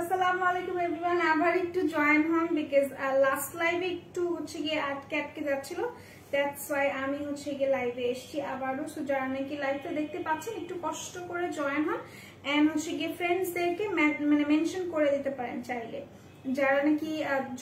আসসালামু আলাইকুম এভরিওয়ান। আবার একটু জয়েন হন বিকজ লাস্ট লাইভে একটু হচ্ছে গিয়ে আটকে যাচ্ছিল, দ্যাটস ওয়াই আমি হচ্ছে গিয়ে লাইভে এসেছি আবারও। সো যারা নাকি লাইভটা দেখতে পাচ্ছেন একটু কষ্ট করে জয়েন হন এন্ড হচ্ছে গিয়ে ফ্রেন্ডসদেরকে মানে মেনশন করে দিতে পারেন চাইলে, যারা নাকি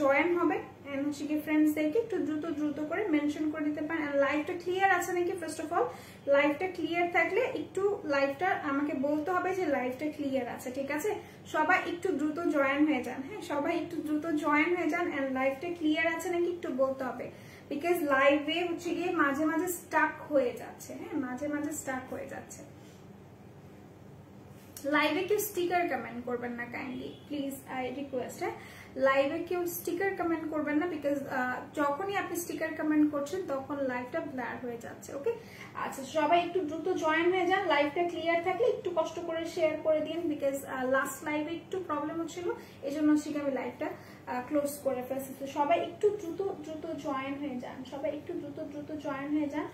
জয়েন হবে এন্ড হচ্ছে গিয়ে ফ্রেন্ডসদেরকে একটু দ্রুত করে মেনশন করে দিতে পারেন। লাইভটা ক্লিয়ার আছে নাকি? ফার্স্ট অফ অল লাইভটা ক্লিয়ার থাকলে একটু লাইভটা আমাকে বলতে হবে যে লাইভটা ক্লিয়ার আছে, ঠিক আছে? সবাই একটু দ্রুত জয়েন হয়ে যান, হ্যাঁ সবাই একটু দ্রুত জয়েন হয়ে যান এন্ড লাইভটা ক্লিয়ার আছে নাকি একটু বলতে হবে, বিকজ লাইভে হচ্ছে গিয়ে মাঝে মাঝে স্টাক হয়ে যাচ্ছে, হ্যাঁ মাঝে মাঝে স্টাক হয়ে যাচ্ছে। লাইভে কেউ স্টিকার কমেন্ট করবেন না কাইন্ডলি, প্লিজ আই রিকোয়েস্ট। হ্যাঁ লাইভে কেউ স্টিকার কমেন্ট করবেন না বিকজ যখনই আপনি স্টিকার কমেন্ট করছেন তখন লাইভটা ব্লার হয়ে যাচ্ছে। ওকে আচ্ছা, সবাই একটু দ্রুত জয়েন হয়ে যান। লাইভটা ক্লিয়ার থাকলে একটু কষ্ট করে শেয়ার করে দিন বিকজ লাস্ট লাইভে একটু প্রবলেম হচ্ছিল, এই জন্য হচ্ছে আমি লাইভটা ক্লোজ করে ফেলছি। তো সবাই একটু দ্রুত জয়েন হয়ে যান, সবাই একটু দ্রুত জয়েন হয়ে যান।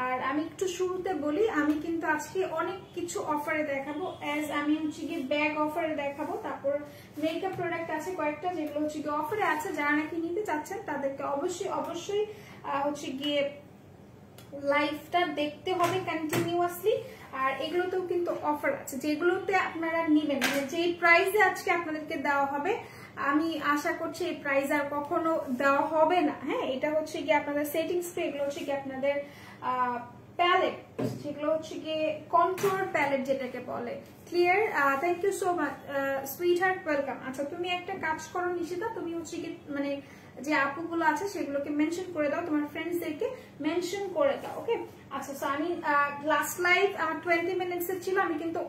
আর আমি একটু শুরুতে বলি, আমি কিন্তু আজকে অনেক কিছু অফারে দেখাবো, অ্যাজ আমি হচ্ছে গিয়ে ব্যাগ অফারে দেখাবো, তারপর মেকআপ প্রোডাক্ট আছে কয়েকটা যেগুলো হচ্ছে গিয়ে অফারে আছে, যারা নাকি নিতে চাচ্ছেন তাদেরকে অবশ্যই হচ্ছে গিয়ে লাইভটা দেখতে হবে কন্টিনিউয়াসলি। আর এগুলোতেও কিন্তু অফার আছে যেগুলোতে আপনারা নিবেন, মানে যেই প্রাইসে আজকে আপনাদেরকে দেওয়া হবে আমি আশা করছি এই প্রাইস আর কখনো দেওয়া হবে না। হ্যাঁ এটা হচ্ছে গিয়ে আপনাদের সেটিং স্প্রে, এগুলো হচ্ছে গিয়ে আপনাদের প্যালেট, যেগুলো হচ্ছে গিয়ে কন্ট্রোল প্যালেট যেটাকে বলে। Clear? Thank you so much sweetheart, welcome. আচ্ছা তুমি একটা কাজ করো নিশিতা, তুমি হচ্ছে গিয়ে মানে যে আপুগুলো আছে সেগুলোকে মেনশন করে দাও, তোমার ফ্রেন্ডসদেরকে মেনশন করে দাও। ওকে আচ্ছা, সো আমি লাস্ট লাইভ আমার 20 মিনিটস এর ছিল, আমি কিন্তু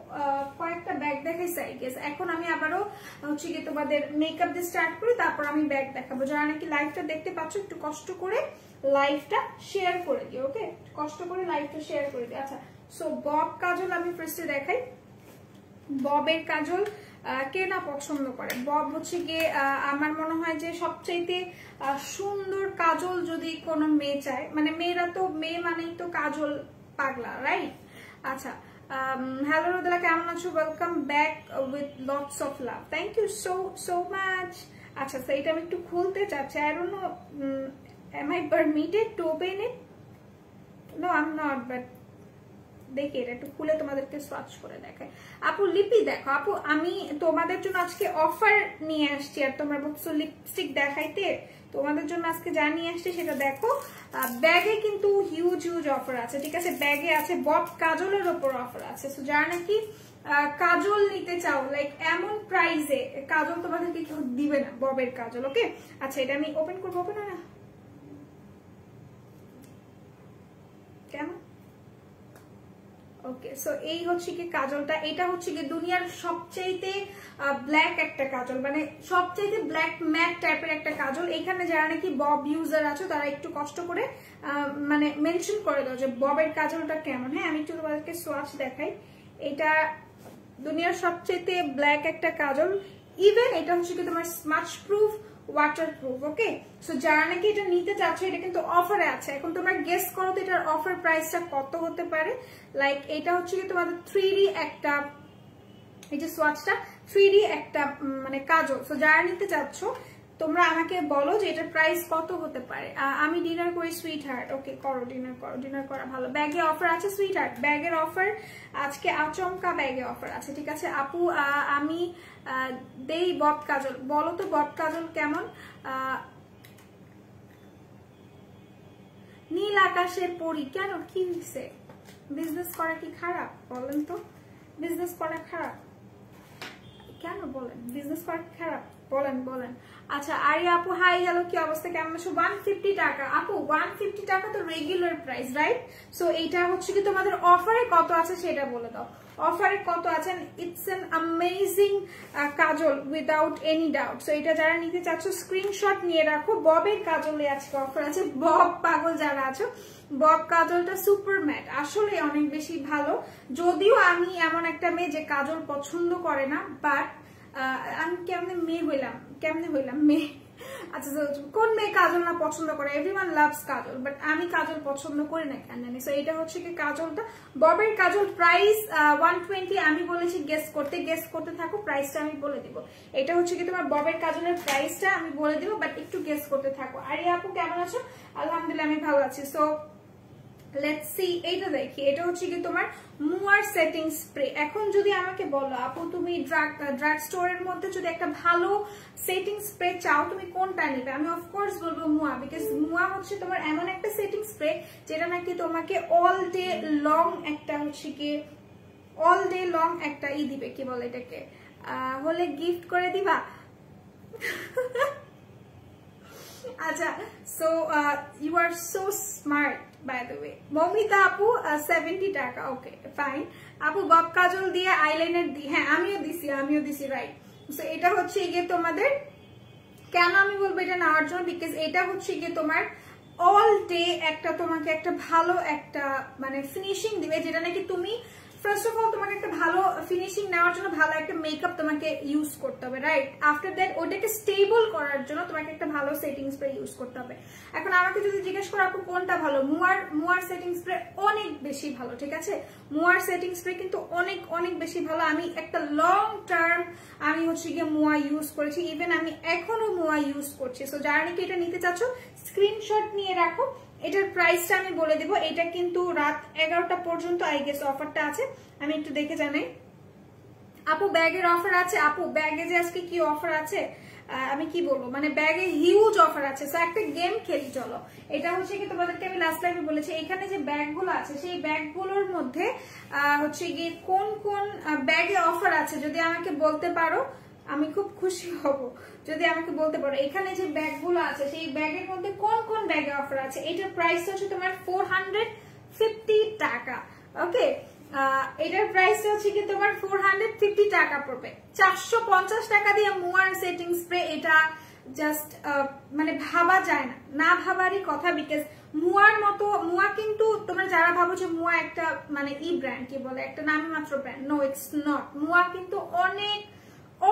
কয়েকটা ব্যাগ দেখাইছি আই গেস। এখন আমি আবারও হচ্ছে গিয়ে তোমাদের মেকআপ দিয়ে স্টার্ট করি, তারপর আমি ব্যাগ দেখাবো। যারা নাকি লাইভটা দেখতে পাচ্ছ একটু কষ্ট করে লাইভটা শেয়ার করে দিও, ওকে কষ্ট করে লাইভটা শেয়ার করে দিও। আচ্ছা সো বব কাজল আমি ফার্স্টে দেখাই। ববের কাজল কে না পছন্দ করে? বব হচ্ছে গিয়ে আমার মনে হয় যে সবচাইতে সুন্দর কাজল যদি কোনো মেয়ে চায়, মানে মেয়েরা তো মেয়ে মানেই তো কাজল পাগলা, রাইট? আচ্ছা হ্যালো রোদেলা, কেমন আছো? Welcome back with lots of love, thank you so much. আচ্ছা তো এটা আমি একটু খুলতে চাচ্ছি, I don't know am I permitted to open it? No I'm not, but দেখি এটা একটু খুলে তোমাদেরকে সোয়াচ করে দেখাই। আপু লিপি দেখো, আপু আমি তোমাদের জন্য আজকে অফার নিয়ে আসছি, আর তোমরা বলছো লিপস্টিক দেখাইতে, তোমাদের জন্য আজকে যা নিয়ে আসছি সেটা দেখো। ব্যাগে কিন্তু হিউজ অফার আছে, ঠিক আছে? ব্যাগে আছে বব কাজলের ওপর অফার আছে। সো যারা নাকি কাজল নিতে চাও লাইক এমন প্রাইসে, কাজল তোমাদেরকে কেউ দিবে না, ববের কাজল। ওকে আচ্ছা এটা আমি ওপেন করবো, ওপেন না কেন? ওকে সো এই হচ্ছে কি কাজলটা, এটা হচ্ছে কি দুনিয়ার সবচাইতে ব্ল্যাক একটা কাজল, মানে সবচাইতে ব্ল্যাক ম্যাট টাইপের একটা কাজল। এখানে যারা নাকি বব ইউজার আছো তারা একটু কষ্ট করে মানে মেনশন করে দাও যে ববের কাজলটা কেমন। হ্যাঁ আমি একটু তোমাদেরকে সোয়াচ দেখাই, এটা দুনিয়ার সবচাইতে ব্ল্যাক একটা কাজল। ইভেন এটা হচ্ছে কি তোমার smudge proof, waterproof. Okay so যারা নাকি এটা নিতে চাচ্ছ এটা কিন্তু অফারে আছে। এখন তোমরা গেস করো তো এটার অফার প্রাইসটা কত হতে পারে। লাইক এটা হচ্ছে কি তোমাদের 3D একটা, এই যে সোয়াচটা 3D একটা মানে কাজল। সো যারা নিতে চাচ্ছ তোমরা আমাকে বলো যে এটার প্রাইস কত হতে পারে। আমি ডিনার করি সুইট হার্ট, ওকে করো, ডিনার করা ভালো। ব্যাগে অফার আছে সুইট হার্ট, ব্যাগের অফার আজকে আচমকা ব্যাগে অফার আছে, ঠিক আছে? আপু আমি দেই বব কাজল, বলো তো বব কাজল কেমন? নীল আকাশের পরি, কেন কি হয়েছে? বিজনেস করা কি খারাপ? বলেন তো, বিজনেস করা খারাপ কেন? বলেন বিজনেস করা খারাপ? বলেন। আচ্ছা আরিয়া আপু হাই, হ্যালো কি অবস্থা, কেমন আছো? 150 টাকা আপু, 150 টাকা তো রেগুলার প্রাইস, রাইট? সো এইটা হচ্ছে কি তোমাদের অফারে কত আছে সেটা বলে দাও, অফারে কত আছেন? It's an amazing Kajal without any doubt. So এটা যারা নিতে চাচ্ছ স্ক্রিনশট নিয়ে রাখো। ববের কাজলে আজকে অফার আছে, বব পাগল যারা আছো বব কাজলটা সুপার ম্যাট, আসলে অনেক বেশি ভালো। যদিও আমি এমন একটা মেয়ে যে কাজল পছন্দ করে না, বাট আমি কেমনে হইলাম মেয়ে, আচ্ছা কোন মেয়ে কাজল না পছন্দ করে? এভরিওয়ান লাভস কাজল, বাট আমি কাজল পছন্দ করি না কেন জানি। সো এটা হচ্ছে কি কাজলটা, ববের কাজল প্রাইস 120। আমি বলেছি গেস করতে থাকো, প্রাইসটা আমি বলে দিব। এটা হচ্ছে কি তোমার ববের কাজলের প্রাইসটা আমি বলে দিব, বাট একটু গেস করতে থাকো। আরিয়া আপু কেমন আছো? আলহামদুলিল্লাহ আমি ভালো আছি। সো লেটস সি, এইটা দেখি, এটা হচ্ছে কি তোমার মুয়ার সেটিং স্প্রে। এখন যদি আমাকে বলো আপু তুমি ড্রাগ স্টোরের মধ্যে যদি একটা ভালো সেটিং স্প্রে চাও তুমি কোনটা নিবে, আমি অফকোর্স বলবো মুয়া, বিকজ মুয়া হচ্ছে তোমার এমন একটা সেটিং স্প্রে যেটা নাকি তোমাকে অল ডে লং একটা হচ্ছে কি অল ডে লং একটা দিবে, কি বলে এটাকে, হলে গিফট করে দিবা। আচ্ছা, so you are so smart by the way. Momita আপু 70 টাকা, ওকে ফাইন। আপু বব কাজল দিয়ে আইলাইনার দি, হ্যাঁ আমিও দিছি রাইট। সো এটা হচ্ছে গিয়ে তোমাদের, কেন আমি বলবো এটা নেওয়ার জন্য, বিকজ এটা হচ্ছে গিয়ে তোমার অল ডে একটা তোমাকে একটা ভালো একটা মানে ফিনিশিং দিবে, যেটা নাকি তুমি ফার্স্ট অফ অল তোমাকে একটা ভালো ফিনিশিং নেওয়ার জন্য ভালো একটা মেকআপ তোমাকে ইউজ করতে হবে, রাইট? আফটার দ্যাট ওটাকে স্টেবল করার জন্য তোমাকে একটা ভালো সেটিং স্প্রে ইউজ করতে হবে। এখন আমাকে যদি জিজ্ঞেস করো আপু কোনটা ভালো, মুয়ার সেটিং স্প্রে অনেক বেশি ভালো, ঠিক আছে? মুয়ার সেটিং স্প্রে কিন্তু অনেক অনেক বেশি ভালো। আমি একটা লং টার্ম আমি হচ্ছে গিয়ে মুয়া ইউজ করেছি, ইভেন আমি এখনো মুয়া ইউজ করছি। সো যারা নাকি এটা নিতে চাচ্ছ স্ক্রিনশট নিয়ে রাখো। এটার প্রাইসটা আমি বলে দিব, এটা কিন্তু রাত 11টা পর্যন্ত আই গেস অফারটা আছে, আমি একটু দেখে জানাই। আপু ব্যাগের অফার আছে, আপু ব্যাগে যে আজকে কি অফার আছে আমি কি বলবো, মানে ব্যাগে হিউজ অফার আছে। সো একটা গেম খেলি চলো। এটা হচ্ছে কি তোমাদেরকে আমি লাস্ট টাইমে বলেছি, এখানে যে ব্যাগগুলো আছে সেই ব্যাগগুলোর মধ্যে হচ্ছে গিয়ে কোন কোন ব্যাগে অফার আছে যদি আমাকে বলতে পারো আমি খুব খুশি হব। যদি আমাকে বলতে পারো এখানে যে ব্যাগগুলো আছে সেই ব্যাগের মধ্যে কোন কোন ব্যাগে অফার আছে। এটার প্রাইস হচ্ছে তোমার 450 টাকা, ওকে? এটার প্রাইস হচ্ছে কি তোমার 450 টাকা পড়বে। 450 টাকা দিয়ে মুয়ার সেটিং স্প্রে, এটা জাস্ট মানে ভাবা যায় না, না ভাবারই কথা। বিকজ মুয়ার মতো, মুয়া কিন্তু তোমরা যারা ভাবো যে মুয়া একটা মানে ব্র্যান্ড, কি বলে একটা নামি মাত্র ব্র্যান্ড, নো ইটস নট। মুয়া কিন্তু অনেক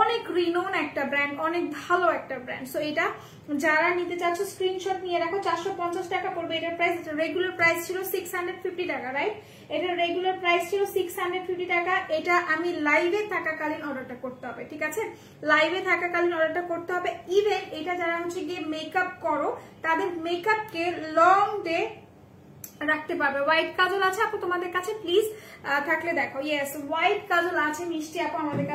অনেক রিনোন একটা ব্র্যান্ড, অনেক ভালো একটা ব্র্যান্ড। সো এটা যারা নিতে চাচ্ছ স্ক্রিনশট নিয়ে রাখো। 450 টাকা পড়বে এটার প্রাইস। রেগুলার প্রাইস ছিল 650 টাকা, রাইট? এটার রেগুলার প্রাইস ছিল 650 টাকা। এটা আমি লাইভে থাকাকালীন অর্ডারটা করতে হবে, ঠিক আছে? লাইভে থাকাকালীন অর্ডারটা করতে হবে। ইভেন এটা যারা হচ্ছে গিয়ে মেকআপ করো তাদের মেকআপকে লং ডে রাখতে পারবে। হোয়াইট কাজল আছে আপু তোমাদের কাছে? প্লিজ থাকলে দেখো। ইয়েস, হোয়াইট কাজল আছে মিষ্টি আপু আমাদের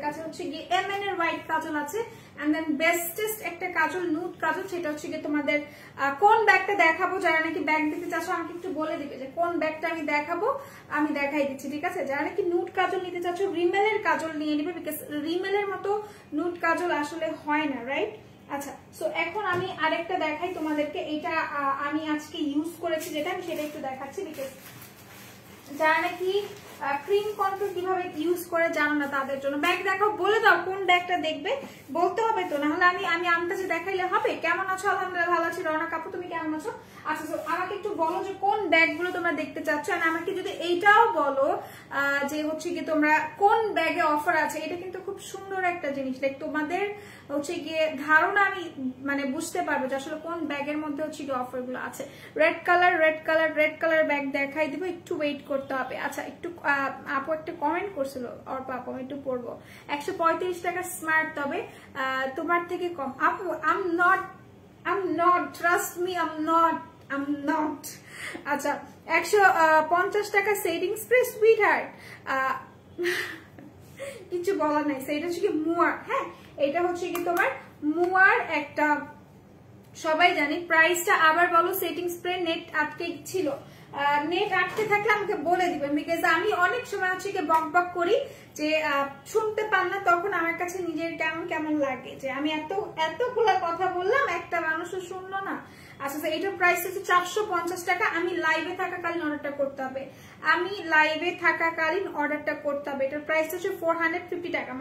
কাছে হচ্ছে গিয়ে MN এর হোয়াইট কাজল আছে। এন্ড দেন বেস্টেস্ট একটা কাজল, নুড কাজল, সেটা হচ্ছে গিয়ে তোমাদের কোন ব্যাগটা দেখাবো। যারা নাকি ব্যাগ দিতে চাচ্ছ আমাকে একটু বলে দিবে যে কোন ব্যাগটা আমি দেখাবো, আমি দেখাই দিচ্ছি, ঠিক আছে? যারা নাকি নুড কাজল নিতে চাচ্ছ রিমেলের কাজল নিয়ে নিবে, বিকজ রিমেলের মতো নুড কাজল আসলে হয় না, রাইট? আচ্ছা, সো এখন আমি আরেকটা দেখাই তোমাদেরকে। এটা আমি আজকে ইউজ করেছি, যেটা আমি সেটা একটু দেখাচ্ছি। বিকজ যারা নাকি ক্রিম কন্ট্রোল কিভাবে ইউজ করে জানো না তাদের জন্য। ব্যাগ দেখাও, বলে দাও কোন ব্যাগটা দেখবে, বলতে হবে তো, না হলে আমি আন্দাজে দেখাইলে হবে। কেমন আছো? আলহামদুলিল্লাহ ভালো আছি। রওনা কাপু তুমি কেমন আছো? আচ্ছা, আমাকে একটু বলো যে কোন ব্যাগগুলো তোমরা দেখতে চাচ্ছ। আর আমাকে যদি এইটাও বলো যে হচ্ছে কি তোমরা কোন ব্যাগে অফার আছে। এটা কিন্তু খুব সুন্দর একটা জিনিস, লাইক তোমাদের হচ্ছে গিয়ে ধারণা আমি মানে বুঝতে পারবো যে আসলে কোন ব্যাগের মধ্যে হচ্ছে কি অফার গুলো আছে। রেড কালার ব্যাগ দেখাই দিব, একটু ওয়েট করতে হবে। আচ্ছা, একটু আপু একটা কমেন্ট করছিল, অর্পা আপু, আমি একটু পড়বো। 135 টাকা স্মার্ট, তবে তোমার থেকে কম। আপু I'm not, trust me, I'm not. আচ্ছা, 150 টাকা সেটিং স্প্রে, সুইট হার্ট, কিছু বলার নাই। সেটা হচ্ছে কি মুয়ার, হ্যাঁ এটা হচ্ছে কি তোমার মুয়ার একটা, সবাই জানি প্রাইসটা। আবার বলো, সেটিং স্প্রে নেট আটকে ছিল, নেট আটকে থাকলে আমাকে বলে দিবেন, বিকজ আমি অনেক সময় হচ্ছে কি বক করি যে শুনতে পান না, তখন আমার কাছে নিজের কেমন কেমন লাগে যে আমি এতগুলা কথা বললাম একটা মানুষও শুনলো না। আচ্ছা, এটার প্রাইস হচ্ছে 450 টাকা। আমি লাইভে থাকাকালীন অর্ডারটা করতে হবে, এটার প্রাইস হচ্ছে 450 টাকা,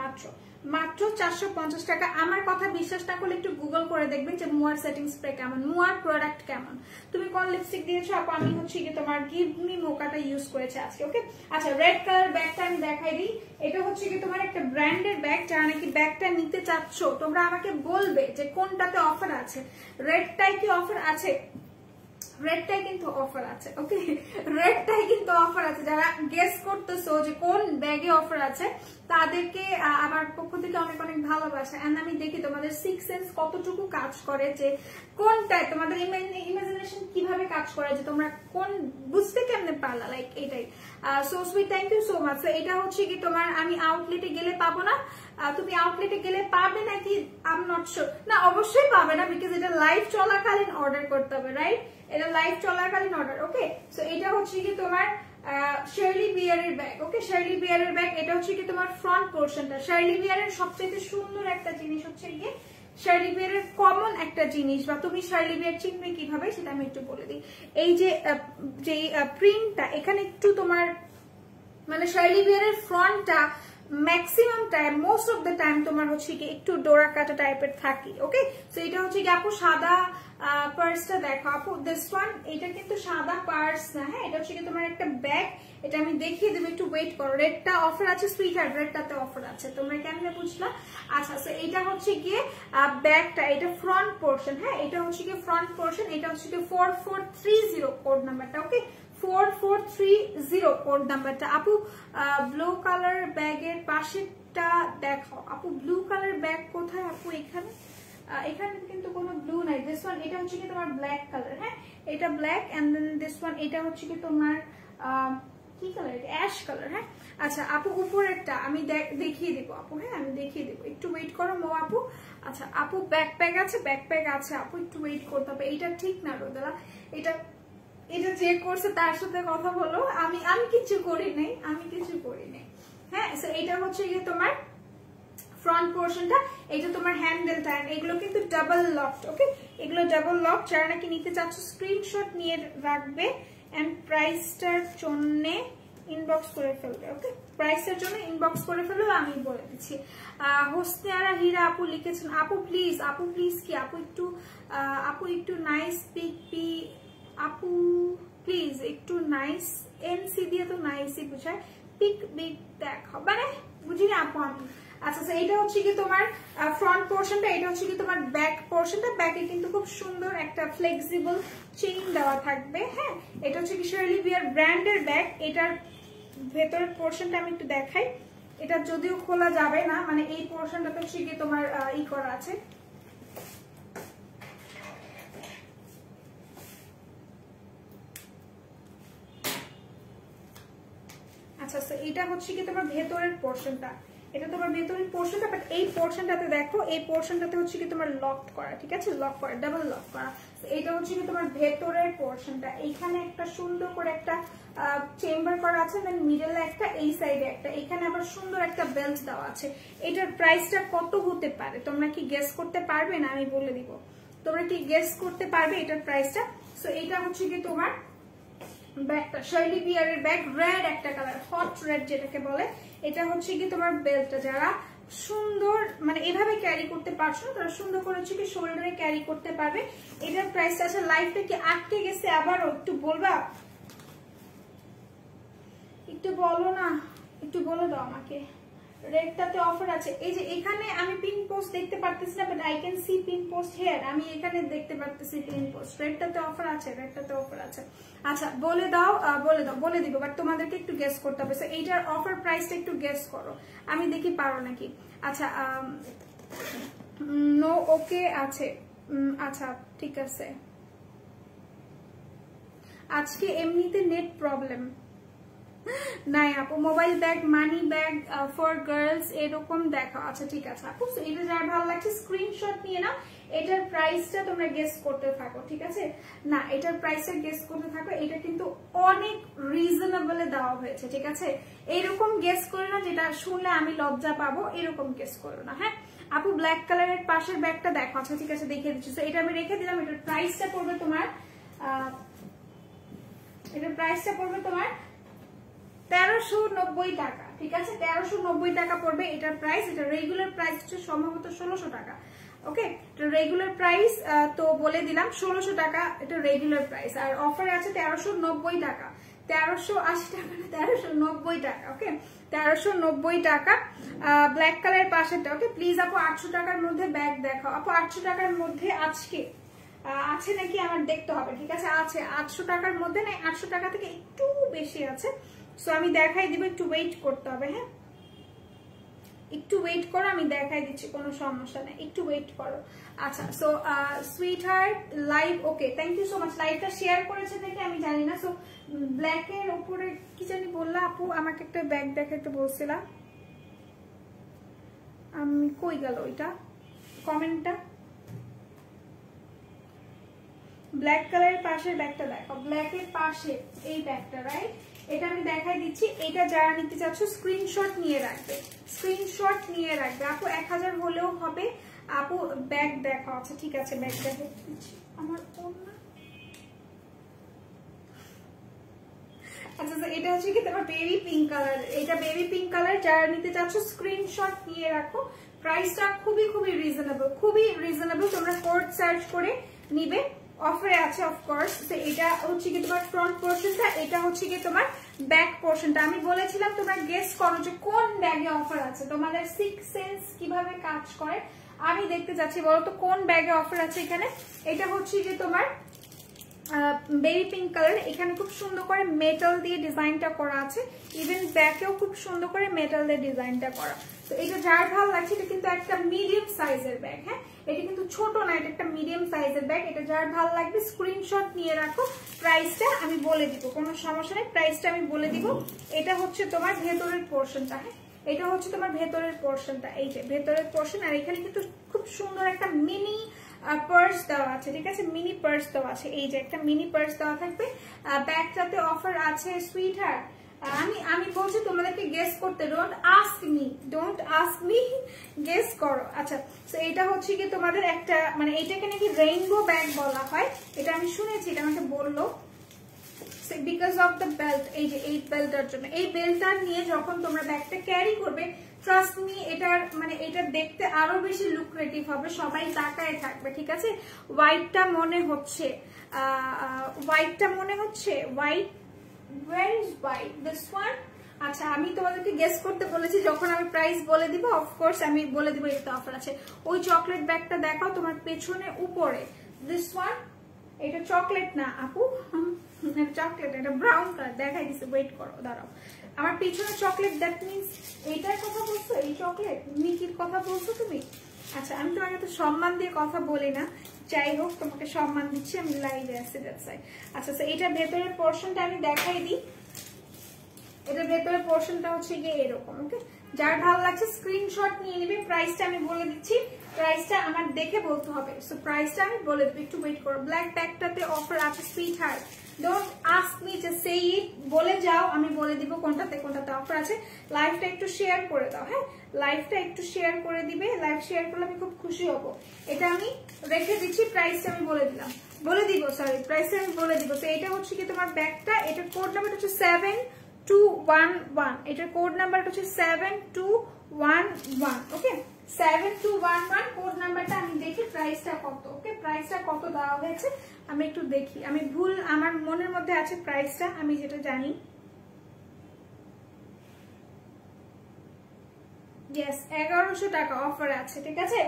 মাত্র 450 টাকা। আমার কথা বিশ্বাস না করলে একটু গুগল করে দেখবেন যে মুয়ার সেটিং স্প্রে কেমন, মুয়ার প্রোডাক্ট কেমন। তুমি কোন লিপস্টিক দিয়েছো আপু? আমি হচ্ছে কি তোমার গিভ মি মোকাটা ইউজ করেছি আজকে, ওকে? আচ্ছা, রেড কালার ব্যাগটা আমি দেখাই দিই। এটা হচ্ছে কি তোমার একটা ব্র্যান্ডের ব্যাগ, যারা নাকি ব্যাগটা নিতে চাচ্ছ তোমরা আমাকে বলবে যে কোনটাতে অফার আছে। রেডটাই কি অফার আছে? রেডটাই কিন্তু অফার আছে, ওকে, রেডটাই কিন্তু অফার আছে। যারা গেস করতেছো যে কোন ব্যাগে অফার আছে তাদেরকে আমার পক্ষ থেকে অনেক অনেক ভালোবাসা। এন্ড আমি দেখি তোমাদের সিক্স সেন্স কতটুকু কাজ করে, যে কোনটায় তোমাদের ইমাজিনেশন কিভাবে কাজ করে, যে তোমরা কোন বুঝতে কেমনে পারলা, লাইক এটাই। So sweet, thank you so much. এটা হচ্ছে কি তোমার আমি আউটলেটে গেলে পাবো না, তুমি আউটলেটে গেলে পাবে নাকি আই এম নট শিওর। না, অবশ্যই পাবে না, বিকজ এটা লাইভ চলাকালীন অর্ডার করতে হবে, রাইট? এটা লাইভ চলাকালীন অর্ডার, ওকে। সো এটা হচ্ছে কি তোমার শার্লি বিয়ারের ব্যাগ, ওকে, শার্লি বিয়ারের ব্যাগ। এটা হচ্ছে কি তোমার ফ্রন্ট পোর্শনটা। শার্লি বিয়ারের সবচেয়ে সুন্দর একটা জিনিস হচ্ছে গিয়ে শার্লি বিয়ারের কমন একটা জিনিস, বা তুমি শার্লি বিয়ার চিনবে কিভাবে সেটা আমি একটু বলে দিই। এই যে প্রিন্টটা এখানে একটু তোমার মানে শার্লি বিয়ারের ফ্রন্টটা maximum time, most of the time তোমার হচ্ছে কি একটু ডোরা কাটা টাইপের থাকে, ওকে। সো এটা হচ্ছে কি আপু সাদা পার্সটা দেখো আপু, দিস ওয়ান, এটা কিন্তু সাদা পার্স না, হ্যাঁ, এটা হচ্ছে কি তোমার একটা ব্যাগ। এটা আমি দেখিয়ে দেবো, একটু ওয়েট করো। রেডটা অফার আছে, সুইটহার্ট রেডটাতে অফার আছে, তোমরা কেমনে বুঝলা? আচ্ছা, সো এটা হচ্ছে গিয়ে ব্যাগটা, এটা ফ্রন্ট পোর্শন, হ্যাঁ, এটা হচ্ছে কি ফ্রন্ট পোর্শন। এটা হচ্ছে কি 4430 কোড নাম্বারটা, ওকে, 4430 কোড নাম্বারটা। আপু ব্লু কালার ব্যাগের পাশেরটা দেখো আপু, ব্লু কালার ব্যাগ কোথায় আপু? এখানে, এখানে কিন্তু কোনো ব্লু নাই। দিস ওয়ান, এটা হচ্ছে কি তোমার ব্ল্যাক কালার, হ্যাঁ, এটা black. And then this one, এটা হচ্ছে কি তোমার কি কালার? এটা অ্যাশ কালার, হ্যাঁ। আচ্ছা আপু উপরেরটা আমি দেখিয়ে দিব আপু, হ্যাঁ, আমি দেখিয়ে দিব, একটু ওয়েট করো মো আপু। আচ্ছা আপু ব্যাকপ্যাক আছে, ব্যাকপ্যাক আছে আপু, একটু ওয়েট করতে হবে। এটা ঠিক না রোদেলা, এটা যে করছে তার সাথে কথা বলো, আমি কিছু করি নাই, আমি কিছু করি নাই, হ্যাঁ। সো এটা হচ্ছে গিয়ে তোমার ফ্রন্ট পোর্শনটা, এটা তোমার হ্যান্ডেলটা। এগুলো কিন্তু ডাবল লকড, ওকে, এগুলো ডাবল লক। যারা নাকি নিতে চাচ্ছ স্ক্রিনশট নিয়ে রাখবে এন্ড প্রাইসটার জন্য ইনবক্স করে ফেলবে, ওকে, প্রাইসের জন্য ইনবক্স করে ফেলবে, আমি বলে দিচ্ছি। হোসনিয়ারা হীরা আপু লিখেছেন, আপু প্লিজ, আপু প্লিজ কি আপু একটু নাইস পিক আপু প্লিজ একটু নাইস, এনসি দিয়ে তো নাইসই বুঝায়, পিক বিগ দেখো, মানে বুঝিনি আপু আমি। আচ্ছা, এইটা হচ্ছে কি তোমার ফ্রন্ট পোর্শনটা, এটা হচ্ছে কি তোমার ব্যাক পোর্শনটা। ব্যাকে কিন্তু খুব সুন্দর একটা ফ্লেক্সিবল চেইন দেওয়া থাকবে, হ্যাঁ। এটা হচ্ছে কি শার্লি বিয়ার ব্র্যান্ডের ব্যাগ। এটার ভেতরের পোর্শনটা আমি একটু দেখাই। এটা যদিও খোলা যাবে না, মানে এই পোর্শনটাতে হচ্ছে কি তোমার ই করা আছে, আচ্ছা। এটা হচ্ছে কি তোমার ভেতরের পোর্শনটা, এটা তোমার ভেতরের পোর্শনটা, বাট এই পোর্শনটাতে দেখো, এই পোর্শনটাতে হচ্ছে কি তোমার লক করা, ঠিক আছে, লক করা, ডাবল লক করা। এটা হচ্ছে কি তোমার ভেতরের পোর্শনটা। এইখানে একটা সুন্দর করে একটা চেম্বার করা আছে, দেন মিডলে একটা, এই সাইডে একটা, এখানে আবার সুন্দর একটা বেল্ট দেওয়া আছে। এটার প্রাইসটা কত হতে পারে তোমরা কি গেস করতে পারবে? না আমি বলে দিব, তোমরা কি গেস করতে পারবে এটার প্রাইসটা? সো এটা হচ্ছে কি তোমার ব্যাগটা, শার্লি বিয়ারের ব্যাগ, রেড একটা কালার, হট রেড যেটাকে বলে। এটা হচ্ছে কি তোমার বেল্টটা, যারা সুন্দর মানে এভাবে ক্যারি করতে পারছো তারা সুন্দর করে হচ্ছে কি শোল্ডারে ক্যারি করতে পারবে। এটার প্রাইসটা আছে, লাইফটা কি আটকে গেছে আবারও? একটু বলবা, একটু বলো না, একটু বলে দাও আমাকে। রেডটাতে অফার আছে, এই যে এখানে আমি পিন পোস্ট দেখতে পারতেছি না, but I can see pin post here, আমি এখানে দেখতে পারতেছি পিন পোস্ট। রেডটাতে অফার আছে, রেডটাতে অফার আছে। আচ্ছা বলে দাও, বলে দিব, বাট তোমাদেরকে একটু গেস করতে হবে। এইটার অফার প্রাইসটা একটু গেস করো, আমি দেখি পারো নাকি। আচ্ছা নো, ওকে আছে, আচ্ছা ঠিক আছে। আজকে এমনিতে নেট প্রবলেম নাই আপু, mobile bag, money bag for girls এরকম দেখা। আচ্ছা ঠিক আছে আপু, এটা যার ভালো লাগছে স্ক্রিনশট নিয়ে নাও। এটার প্রাইসটা তোমরা গেস করতে থাকো, ঠিক আছে? না, এটার প্রাইসটা গেস করতে থাকো, এটা কিন্তু অনেক রিজনেবলে দেওয়া হয়েছে, ঠিক আছে? এরকম গেস করো না যেটা শুনলে আমি লজ্জা পাবো, এরকম গেস করো না, হ্যাঁ আপু। ব্ল্যাক কালারের পাশের ব্যাগটা দেখো, আচ্ছা ঠিক আছে দেখিয়ে দিচ্ছি। এটা আমি রেখে দিলাম। এটার প্রাইসটা পড়বে তোমার 1390 টাকা, ঠিক আছে? 1390 টাকা পড়বে এটার প্রাইস। এটা রেগুলার প্রাইস হচ্ছে সম্ভবত 1600 টাকা, ওকে? এটা রেগুলার প্রাইস তো বলে দিলাম 1600 টাকা এটা রেগুলার প্রাইস, আর অফারে আছে 1390 টাকা। 1380 টাকা না 1390 টাকা। ওকে 1390 টাকা ব্ল্যাক কালারের পাশেরটা। ওকে প্লিজ আপু 800 টাকার মধ্যে ব্যাগ দেখাও। আপু 800 টাকার মধ্যে আজকে আছে নাকি আমার দেখতে হবে, ঠিক আছে? আছে 800 টাকার মধ্যে, না 800 টাকা থেকে একটু বেশি আছে। সো আমি দেখাই দিব, একটু ওয়েট করতে হবে। হ্যাঁ একটু ওয়েট করো, আমি দেখাই দিচ্ছি, কোনো সমস্যা নেই, একটু ওয়েট করো। আচ্ছা so sweetheart live, okay thank you so much. লাইভটা শেয়ার করেছে নাকি আমি জানি না। সো ব্ল্যাকের উপরে কি জানি বললা আপু, আমাকে একটা ব্যাগ দেখাতে বলছিলাম, আমি কই গেল ওইটা কমেন্টটা? ব্ল্যাক কালারের পাশের ব্যাগটা দেখো, ব্ল্যাকের পাশে এই ব্যাগটা, রাইট? এটা আমি দেখাই দিচ্ছি। এটা যারা নিতে চাচ্ছ স্ক্রিনশট নিয়ে রাখবে, স্ক্রিনশট নিয়ে রাখবে আপু। 1000 হলেও হবে আপু। ব্যাগ দেখা, আচ্ছা ঠিক আছে ব্যাগ দেখে দিচ্ছি। আমার ওন্না, আচ্ছা এটা হচ্ছে কি তোমার বেবি পিঙ্ক কালার, এটা বেবি পিঙ্ক কালার। যারা নিতে চাচ্ছ স্ক্রিনশট নিয়ে রাখো। প্রাইসটা খুবই খুবই রিজনেবল, খুবই রিজনেবল। তোমরা কোড সার্চ করে নিবে, অফারে আছে অফকোর্স। তো এটা হচ্ছে কি তোমার ফ্রন্ট পোর্শনটা, এটা হচ্ছে কি তোমার ব্যাক পোর্শনটা। আমি বলেছিলাম তোমরা গেস করো যে কোন ব্যাগে অফার আছে। তোমাদের সিক্স সেন্স কিভাবে কাজ করে আমি দেখতে চাচ্ছি, বলো তো কোন ব্যাগে অফার আছে এখানে। এটা হচ্ছে যে তোমার বেবি পিঙ্ক কালার। এখানে খুব সুন্দর করে মেটাল দিয়ে ডিজাইনটা করা আছে, ইভেন ব্যাকেও খুব সুন্দর করে মেটাল দিয়ে ডিজাইনটা করা। তো এটা যার ভালো লাগছে, এটা কিন্তু একটা মিডিয়াম সাইজের ব্যাগ। হ্যাঁ এটা কিন্তু ছোট না, এটা একটা মিডিয়াম সাইজের ব্যাগ। এটা যার ভালো লাগবে স্ক্রিনশট নিয়ে রাখো। প্রাইসটা আমি বলে দিব, কোনো সমস্যা নেই, প্রাইসটা আমি বলে দিব। এটা হচ্ছে তোমার ভেতরের পোর্শনটা। হ্যাঁ এটা হচ্ছে তোমার ভেতরের পোর্শনটা, এই যে ভেতরের পোর্শন। আর এখানে কিন্তু খুব সুন্দর একটা মিনি পার্স দেওয়া আছে, ঠিক আছে? মিনি পার্স দেওয়া আছে, এই যে একটা মিনি পার্স দেওয়া থাকবে। ব্যাগটাতে অফার আছে সুইট হার্ট। আমি বলছি তোমাদেরকে গেস করতে, ডোন্ট আস্ক মি, গেস করো। আচ্ছা তো এটা হচ্ছে কি তোমাদের একটা, মানে এইটাকে নাকি রেইনবো ব্যাগ বলা হয়, এটা আমি শুনেছি, এটা আমাকে বললো বিকজ অফ দ্য বেল্ট। এই যে এই বেল্টটার জন্য, এই বেল্টটা নিয়ে যখন তোমরা ব্যাগটা ক্যারি করবে, ট্রাস্ট মি এটার মানে এটা দেখতে আরো বেশি লুক্রেটিভ হবে, সবাই তাকায় থাকবে, ঠিক আছে? হোয়াইটটা মনে হচ্ছে, white, where is white, this one? আচ্ছা আমি তোমাদেরকে গেস করতে বলেছি, যখন আমি প্রাইস বলে দিব অফকোর্স আমি বলে দিব এটা অফার আছে। ওই চকলেট ব্যাগটা দেখাও তোমার পেছনে উপরে, দিস ওয়ান। এটা চকলেট না আপু, চকলেট, এটা ব্রাউন কালার, দেখাই দিচ্ছে, ওয়েট করো দাঁড়াও। আমার পিছনে চকলেট, দ্যাট মিনস এইটার কথা বলছো, এই চকলেট মিকির কথা বলছো তুমি? আচ্ছা আমি তোমাকে তো সম্মান দিয়ে কথা বলি না, যাই হোক তোমাকে সম্মান দিচ্ছি, আমি লাইভে আসতে যাচ্ছি। আচ্ছা এটা ভেতরের পোর্শনটা আমি দেখাই দিই। এটা ভেতরের পোর্শনটা হচ্ছে গিয়ে এরকম। ওকে যার ভালো লাগছে স্ক্রিনশট নিয়ে নিবে। প্রাইসটা আমি বলে দিচ্ছি, প্রাইসটা আমার দেখে বলতে হবে। সো প্রাইসটা আমি বলে দেবো, একটু ওয়েট করো। ব্ল্যাক ব্যাগটাতে অফার আছে sweetheart, don't ask me, just say it, বলে যাও, আমি বলে দিব কোনটাতে কোনটাতে অফার আছে। লাইভটা একটু শেয়ার করে দাও। হ্যাঁ লাইভটা একটু শেয়ার করে দিবে, লাইভ শেয়ার করলে আমি খুব খুশি হব। এটা আমি রেখে দিচ্ছি, প্রাইসটা আমি বলে দিলাম, বলে দিব, সরি প্রাইসটা আমি বলে দিব। তো এটা হচ্ছে কি তোমার ব্যাগটা, এটার কোড নাম্বার হচ্ছে 7211, এটার কোড নাম্বার হচ্ছে 7211। ওকে 7211 কোড নাম্বারটা। আমি দেখি প্রাইসটা কত। ওকে প্রাইসটা কত দেওয়া হয়েছে আমি একটু দেখি, আমি ভুল আমার মনের মধ্যে আছে প্রাইসটা, আমি যেটা জানি। ইয়েস 1100 টাকা অফার আছে, ঠিক আছে?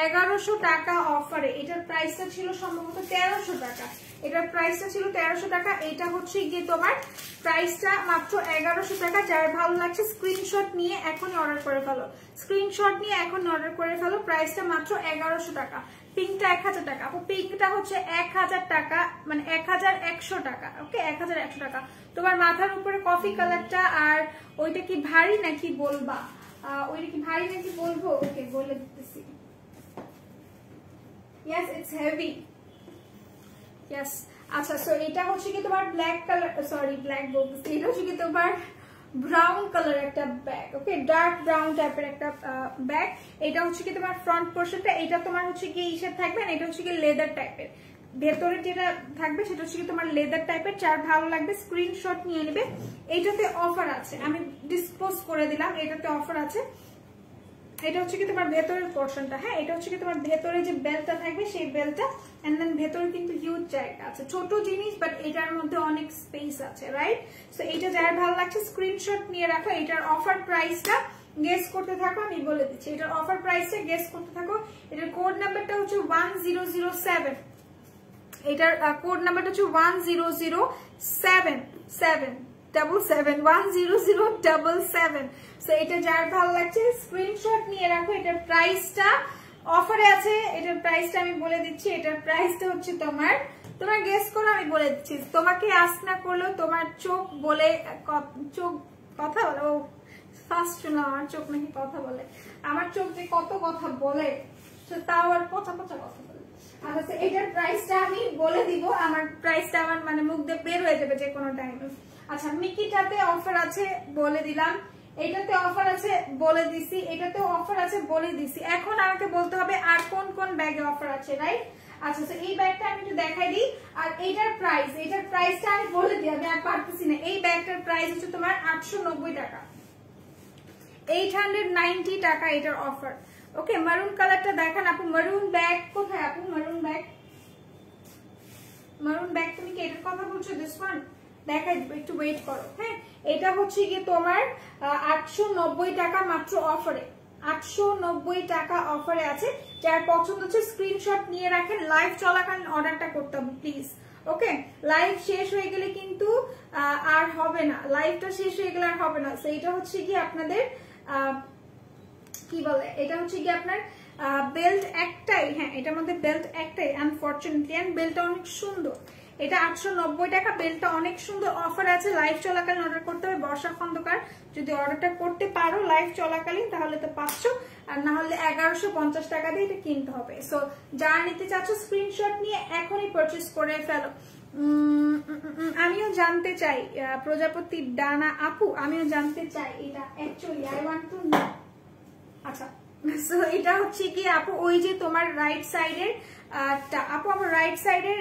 1100 টাকা অফারে। এটার প্রাইসটা ছিল সম্ভবত 1300 টাকা, এটার প্রাইসটা ছিল 1300 টাকা। এটা হচ্ছে গিয়ে তোমার প্রাইসটা মাত্র 1100 টাকা। যার ভালো লাগছে স্ক্রিনশট নিয়ে এখনই অর্ডার করে ফেলো, স্ক্রিনশট নিয়ে এখন অর্ডার করে ফেলো। প্রাইসটা মাত্র 1100 টাকা। পিঙ্কটা 1000 টাকা আপু, পিঙ্কটা হচ্ছে 1000 টাকা, মানে 1100 টাকা। ওকে 1100 টাকা। তোমার মাথার উপরে কফি কালারটা, আর ওইটা কি ভারী নাকি বলবা, ওইটা কি ভারী নাকি বলবো? ওকে বলে দিতেছি। Yes it's heavy, yes. আচ্ছা সো এটা হচ্ছে কি তোমার ব্ল্যাক কালার, সরি ব্ল্যাক বলতেছি, এটা হচ্ছে কি তোমার ব্রাউন কালার একটা ব্যাগ। ওকে ডার্ক ব্রাউন টাইপের একটা ব্যাগ। এটা হচ্ছে কি তোমার ফ্রন্ট পোর্শনটা, এটা তোমার হচ্ছে কি ইসের থাকবে, এটা হচ্ছে কি লেদার টাইপের। ভেতরে যেটা থাকবে সেটা হচ্ছে কি তোমার লেদার টাইপের। যার ভালো লাগবে স্ক্রিনশট নিয়ে নেবে। এইটাতে অফার আছে, আমি ডিসপোজ করে দিলাম, এটাতে অফার আছে। এটা হচ্ছে কি তোমার ভেতরের পোরশনটা। হ্যাঁ, এটা হচ্ছে কি তোমার ভেতরে যে বেল্টটা থাকবে সেই বেল্টটা, এন্ড দেন ভেতরে কিন্তু হিউজ জায়গা আছে, ছোট জিনিস বাট এটার মধ্যে অনেক স্পেস আছে, রাইট? সো এটা যার ভালো লাগছে স্ক্রিনশট নিয়ে রাখো। এটার অফার প্রাইসটা গেস করতে থাকো, আমি বলে দিচ্ছি। এটার অফার প্রাইসটা গেস করতে থাকো। এটার কোড নাম্বারটা হচ্ছে 1007। এটার কোড নাম্বারটা হচ্ছে 10077777 সো এটা যার ভালো লাগছে স্ক্রিনশট নিয়ে রাখো। এটার প্রাইসটা অফারে আছে, এটার প্রাইসটা আমি বলে দিচ্ছি। এটার প্রাইসটা হচ্ছে তোমার গেস করো, আমি বলে দিচ্ছি। তোমাকে আস না করলেও তোমার চোখ বলে, চোখ কথা বলে, ও ফার্স্ট শুনলাম আমার চোখ নাকি কথা বলে। আমার চোখ যে কত কথা বলে, তাও আর পচা পচা কথা বলে। আচ্ছা, এটার প্রাইসটা আমি বলে দিব। আমার প্রাইসটা আমার মানে মুখ দিয়ে বের হয়ে যাবে যে কোনো টাইমে। আচ্ছা, মিকিটাতে অফার আছে বলে দিলাম, এটাতে অফার আছে বলে দিছি, এটাতেও অফার আছে বলে দিছি। এখন আমাকে বলতে হবে আর কোন কোন ব্যাগে অফার আছে, রাইট? আচ্ছা, তো এই ব্যাগটা আমি একটু দেখাই দিই। আর এটার প্রাইসটা আমি বলে দিই, আমি আর পারতেছি না। এই ব্যাগটার প্রাইস হচ্ছে তোমার 890 টাকা, 890 টাকা এটার অফার। ওকে, মারুন কালারটা দেখান আপু। মারুন ব্যাগ কোথায় আপু? মারুন ব্যাগ তুমি কি এটার কথা বলছো? দিস ওয়ান দেখাই দিব, একটু ওয়েট করো। হ্যাঁ, এটা হচ্ছে গিয়ে তোমার 890 টাকা মাত্র অফারে, 890 টাকা অফারে আছে। যার পছন্দ হচ্ছে স্ক্রিনশট নিয়ে রাখেন। লাইভ চলাকালীন অর্ডারটা করতে হবে প্লিজ। ওকে, লাইভ শেষ হয়ে গেলে কিন্তু আর হবে না, লাইভটা শেষ হয়ে গেলে আর হবে না। সো এটা হচ্ছে কি আপনাদের কি বলে, এটা হচ্ছে কি আপনার বেল্ট একটাই। হ্যাঁ, এটার মধ্যে বেল্ট একটাই আনফরচুনেটলি, এন্ড বেল্টটা অনেক সুন্দর। এটা 890 টাকা, বেল্টটা অনেক সুন্দর। অফার আছে, লাইভ চলাকালীন অর্ডার করতে হবে। বর্ষা খন্দকার, যদি অর্ডারটা করতে পারো লাইভ চলাকালীন তাহলে তো 500, আর না হলে 1150 টাকা দিয়ে এটা কিনতে হবে। সো যারা নিতে চাচ্ছ স্ক্রিনশট নিয়ে এখনই পারচেজ করে ফেলো। আমিও জানতে চাই প্রজাপতি ডানা আপু, আমিও জানতে চাই এটা actually I want to know. আচ্ছা, সো এটা হচ্ছে কি আপু ওই যে তোমার রাইট সাইডের আপু, আমার রাইট সাইডের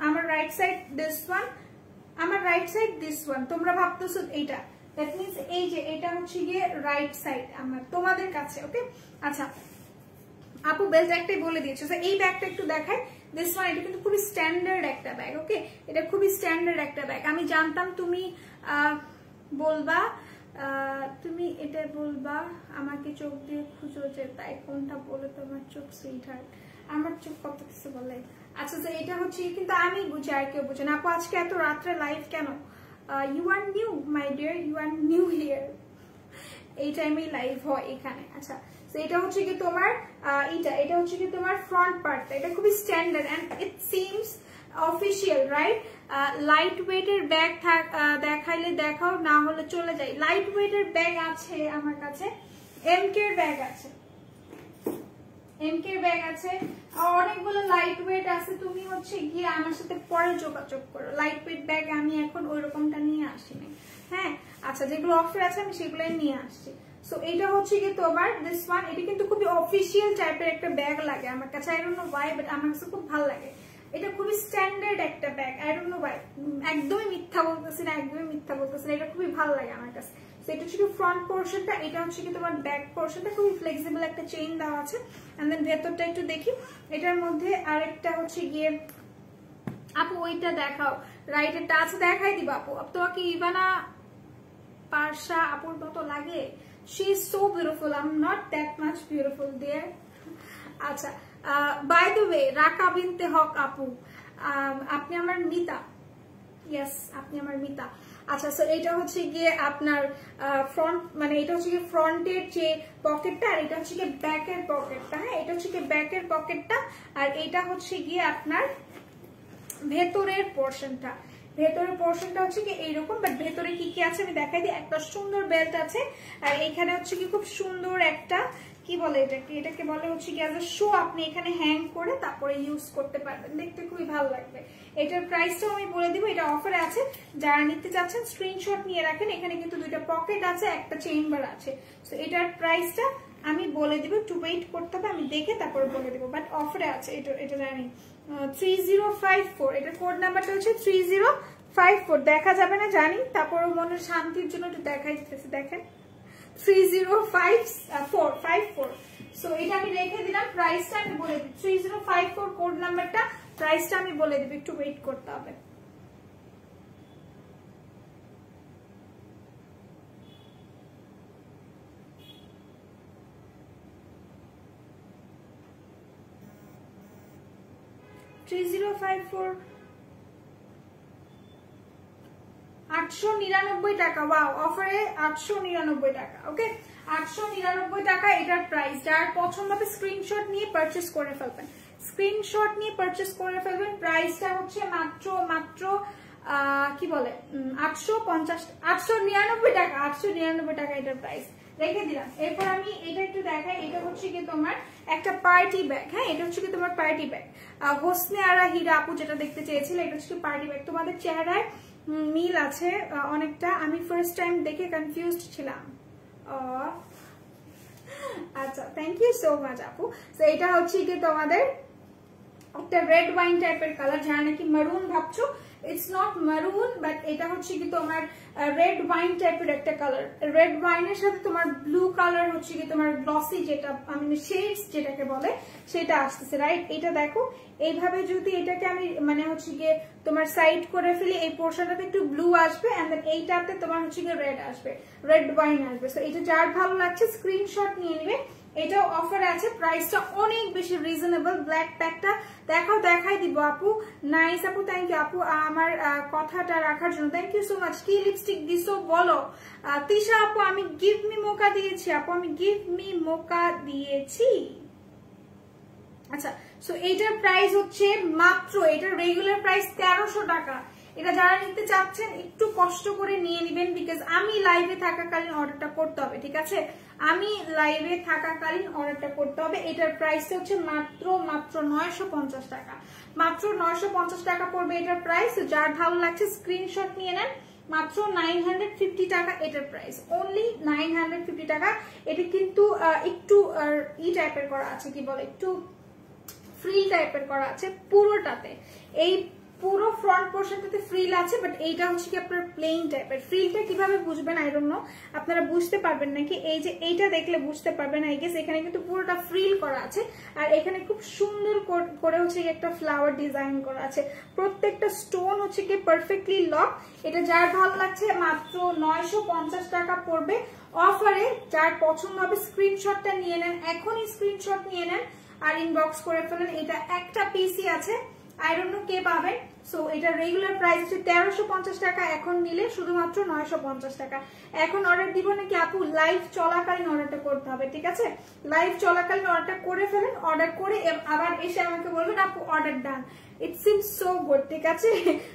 আমার রাইট সাইড দিস ওয়ান, আমার রাইট সাইড দিস ওয়ান। তোমরা ভাবতেছো এইটা, দ্যাট মিন্স এই যে এটা হচ্ছে গিয়ে রাইট সাইড আমার তোমাদের কাছে। ওকে, আচ্ছা আপু বেল্ট একটাই বলে দিয়েছো। এই ব্যাগটা একটু দেখাই, দিস ওয়ান। এটা কিন্তু খুবই স্ট্যান্ডার্ড একটা ব্যাগ। ওকে, এটা খুবই স্ট্যান্ডার্ড একটা ব্যাগ। আমি জানতাম তুমি বলবা, তুমি এটা বলবা আমাকে চোখ দিয়ে খুঁজো যে তাই কোনটা বলে তোমার চোখ সুইটহার্ট, আমার চোখ কত কিছু বলে। আচ্ছা, তো এটা হচ্ছে কিন্তু আমি বুঝি, আর কেউ বুঝে না। আপু আজকে এত রাত্রে লাইভ কেন? You are new my dear, you are new here. এই টাইমে লাইভ হয় এখানে। আচ্ছা, তো এটা হচ্ছে কি তোমার এটা হচ্ছে কি তোমার ফ্রন্ট পার্টটা। এটা খুবই standard and it seems official, right? Light ওয়েটের ব্যাগ দেখাইলে দেখাও, না হলে চলে যাই। লাইট ওয়েটের ব্যাগ আছে আমার কাছে, এমকে এর ব্যাগ আছে, এমকে এর ব্যাগ আছে, অনেকগুলো লাইট ওয়েট আছে। তুমি হচ্ছে গিয়ে আমার সাথে পরে যোগাযোগ করো। লাইট ওয়েট ব্যাগ আমি এখন ওই রকমটা নিয়ে আসিনি। হ্যাঁ, আচ্ছা, যেগুলো অফার আছে আমি সেগুলোই নিয়ে আসছি। সো এটা হচ্ছে কি তোমার দিস ওয়ান। এটা কিন্তু খুবই অফিসিয়াল টাইপের একটা ব্যাগ লাগে আমার কাছে, I don't no Y, but আমার কাছে খুব ভালো লাগে। এটা খুবই স্ট্যান্ডার্ড একটা bag, I don't no Y. একদমই মিথ্যা বলতেছি না, একদমই মিথ্যা বলতেছি না, এটা খুবই ভালো লাগে আমার কাছে। তো এটা হচ্ছে কি ফ্রন্ট পোর্শনটা, এটা হচ্ছে কি তোমার ব্যাক পোর্শনটা। খুবই ফ্লেক্সিবল একটা চেইন দেওয়া আছে। এন্ড দেন ভেতরটা একটু দেখি। এটার মধ্যে আরেকটা হচ্ছে গিয়ে আপু ওইটা দেখাও, রাইটেরটা আছে, দেখাই দিবা আপু। তোমাকে ইভানা পারসা আপুর মতো লাগে? She is so beautiful, I am not that much beautiful there. আচ্ছা, বাই দ্য ওয়ে রাকা বিনতে হক আপু, আপনি আমার মিতা। ইয়েস, আপনি আমার মিতা। আচ্ছা, সো এটা হচ্ছে গিয়ে আপনার ফ্রন্ট, মানে এটা হচ্ছে গিয়ে ফ্রন্টের যে পকেটটা, আর এটা হচ্ছে গিয়ে ব্যাকের পকেটটা। হ্যাঁ, এটা হচ্ছে গিয়ে ব্যাকের পকেটটা, আর এটা হচ্ছে গিয়ে আপনার ভেতরের পোর্শনটা। ভেতরের পোর্শনটা হচ্ছে কি এইরকম, বাট ভেতরে কি কি আছে আমি দেখাই দিই। একটা সুন্দর বেল্ট আছে, আর এখানে হচ্ছে কি খুব সুন্দর একটা কি বলে এটাকে বলে হচ্ছে কি শো, আপনি এখানে হ্যাং করে তারপরে ইউজ করতে পারবেন, দেখতে খুবই ভালো লাগবে। এটার প্রাইসটাও আমি বলে দিব, এটা অফারে আছে। যারা নিতে চাচ্ছেন স্ক্রিনশট নিয়ে রাখেন। এখানে কিন্তু দুইটা পকেট আছে, একটা চেম্বার আছে। তো এটার প্রাইসটা আমি বলে দিব, একটু ওয়েট করতে হবে, আমি দেখে তারপরে বলে দিব, বাট অফারে আছে। এটা জানি 3054, এটার কোড নাম্বারটা হচ্ছে 3054। দেখা যাবে না জানি, তারপরে মনের শান্তির জন্য একটু দেখাই দিতেছি, দেখেন 3054 সো এটা আমি রেখে দিলাম, প্রাইসটা আমি বলে দিই 3054 কোড নাম্বারটা, প্রাইসটা আমি বলে দিব, একটু ওয়েট করতে হবে। $899 টাকা, ওয়াও, অফারে 899 টাকা। ওকে, 899 টাকা এটার প্রাইস। যার পছন্দ হবে স্ক্রিনশট নিয়ে পারচেজ করে ফেলবেন, স্ক্রিনশট নিয়ে পারচেজ করে ফেলবেন। প্রাইসটা হচ্ছে মাত্র কি বলে 899 টাকা, 899 টাকা এটার প্রাইস রেখে দিলাম। এরপর আমি এটা একটু দেখাই, এটা হচ্ছে কি তোমার একটা পার্টি ব্যাগ। হ্যাঁ, এটা হচ্ছে কি তোমার পার্টি ব্যাগ। হোসনে আরা হীরা আপু যেটা দেখতে চেয়েছিল, এটা হচ্ছে কি পার্টি ব্যাগ। তোমাদের চেহারায় মিল আছে অনেকটা, আমি ফার্স্ট টাইম দেখে কনফিউজড ছিলাম। আচ্ছা, থ্যাংক ইউ সো মাচ আপু। তো এটা হচ্ছে কি তোমাদের একটা রেড ওয়াইন টাইপের কালার, যারা নাকি মারুন ভাবছো, ইটস নট মারুন, বাট এটা হচ্ছে কি তোমার রেড ওয়াইন টাইপের একটা কালার। রেড ওয়াইনের সাথে তোমার ব্লু কালার হচ্ছে কি তোমার গ্লসি, যেটা মানে শেডস যেটাকে বলে, সেটা আসতেছে, রাইট? এটা দেখো, এইভাবে যদি এটাকে আমি মানে হচ্ছে গিয়ে তোমার সাইড করে ফেলি, এই পোর্শনটাতে একটু ব্লু আসবে, এন্ড দেন এইটাতে তোমার হচ্ছে গিয়ে রেড আসবে, রেড ওয়াইন আসবে। সো এটা যার ভালো লাগছে স্ক্রিনশট নিয়ে নেবে। এটাও অফার আছে, প্রাইসটা অনেক বেশি রিজনেবল। ব্ল্যাক প্যাকটা দেখাই দিব আপু। নাইস আপু, থ্যাংক ইউ আপু আমার কথাটা রাখার জন্য, থ্যাংক ইউ সো মাচ। কি লিপস্টিক দিছো বলো? তিশা আপু আমি গিভ মি মোকা দিয়েছি, আপু আমি গিভ মি মোকা দিয়েছি। আচ্ছা, সো এটার প্রাইস হচ্ছে মাত্র, এটার রেগুলার প্রাইস 1300 টাকা। এটা যারা নিতে চাচ্ছেন একটু কষ্ট করে নিয়ে নেবেন, বিকজ আমি লাইভে থাকাকালীন অর্ডারটা করতে হবে, ঠিক আছে? আমি লাইভে থাকাকালীন অর্ডারটা করতে হবে। এটার প্রাইসটা হচ্ছে মাত্র 950 টাকা, মাত্র 950 টাকা পড়বে এটার প্রাইস। যার ভালো লাগছে স্ক্রিনশট নিয়ে নেন। মাত্র 950 টাকা এটার প্রাইস, অনলি 950 টাকা। এটা কিন্তু একটু ই টাইপের করা আছে, কি বলে, একটু ফ্রিল টাইপের করা আছে পুরোটাতে। এই পুরো ফ্রন্ট পোর্শনটাতে ফ্রিল আছে, বাট এইটা হচ্ছে কি আপনার প্লেন টাইপের। ফ্রিলটা কিভাবে বুঝবেন আই ডোন্ট নো, আপনারা বুঝতে পারবেন নাকি? এই যে এইটা দেখলে বুঝতে পারবেন আই গেস। এখানে কিন্তু পুরোটা ফ্রিল করা আছে, আর এখানে খুব সুন্দর করে হচ্ছে একটা ফ্লাওয়ার ডিজাইন করা আছে। প্রত্যেকটা স্টোন হচ্ছে কি পারফেক্টলি লক। এটা যার ভালো লাগছে মাত্র 950 টাকা পড়বে অফারে। যার পছন্দ হবে স্ক্রিনশটটা নিয়ে নেন, এখনই স্ক্রিনশট নিয়ে নেন আর ইনবক্স করে ফেলেন। এটা একটা পিসই আছে, আই ডোন্ট নো কে পাবেন। সো এটা রেগুলার প্রাইস হচ্ছে 1350 টাকা, এখন নিলে শুধুমাত্র 950 টাকা। এখন অর্ডার দিব নাকি আপু? লাইভ চলাকালীন অর্ডারটা করতে হবে, ঠিক আছে? লাইভ চলাকালীন অর্ডারটা করে ফেলেন, অর্ডার করে আবার এসে আমাকে বলবেন আপু order done. It seems so good, ঠিক আছে?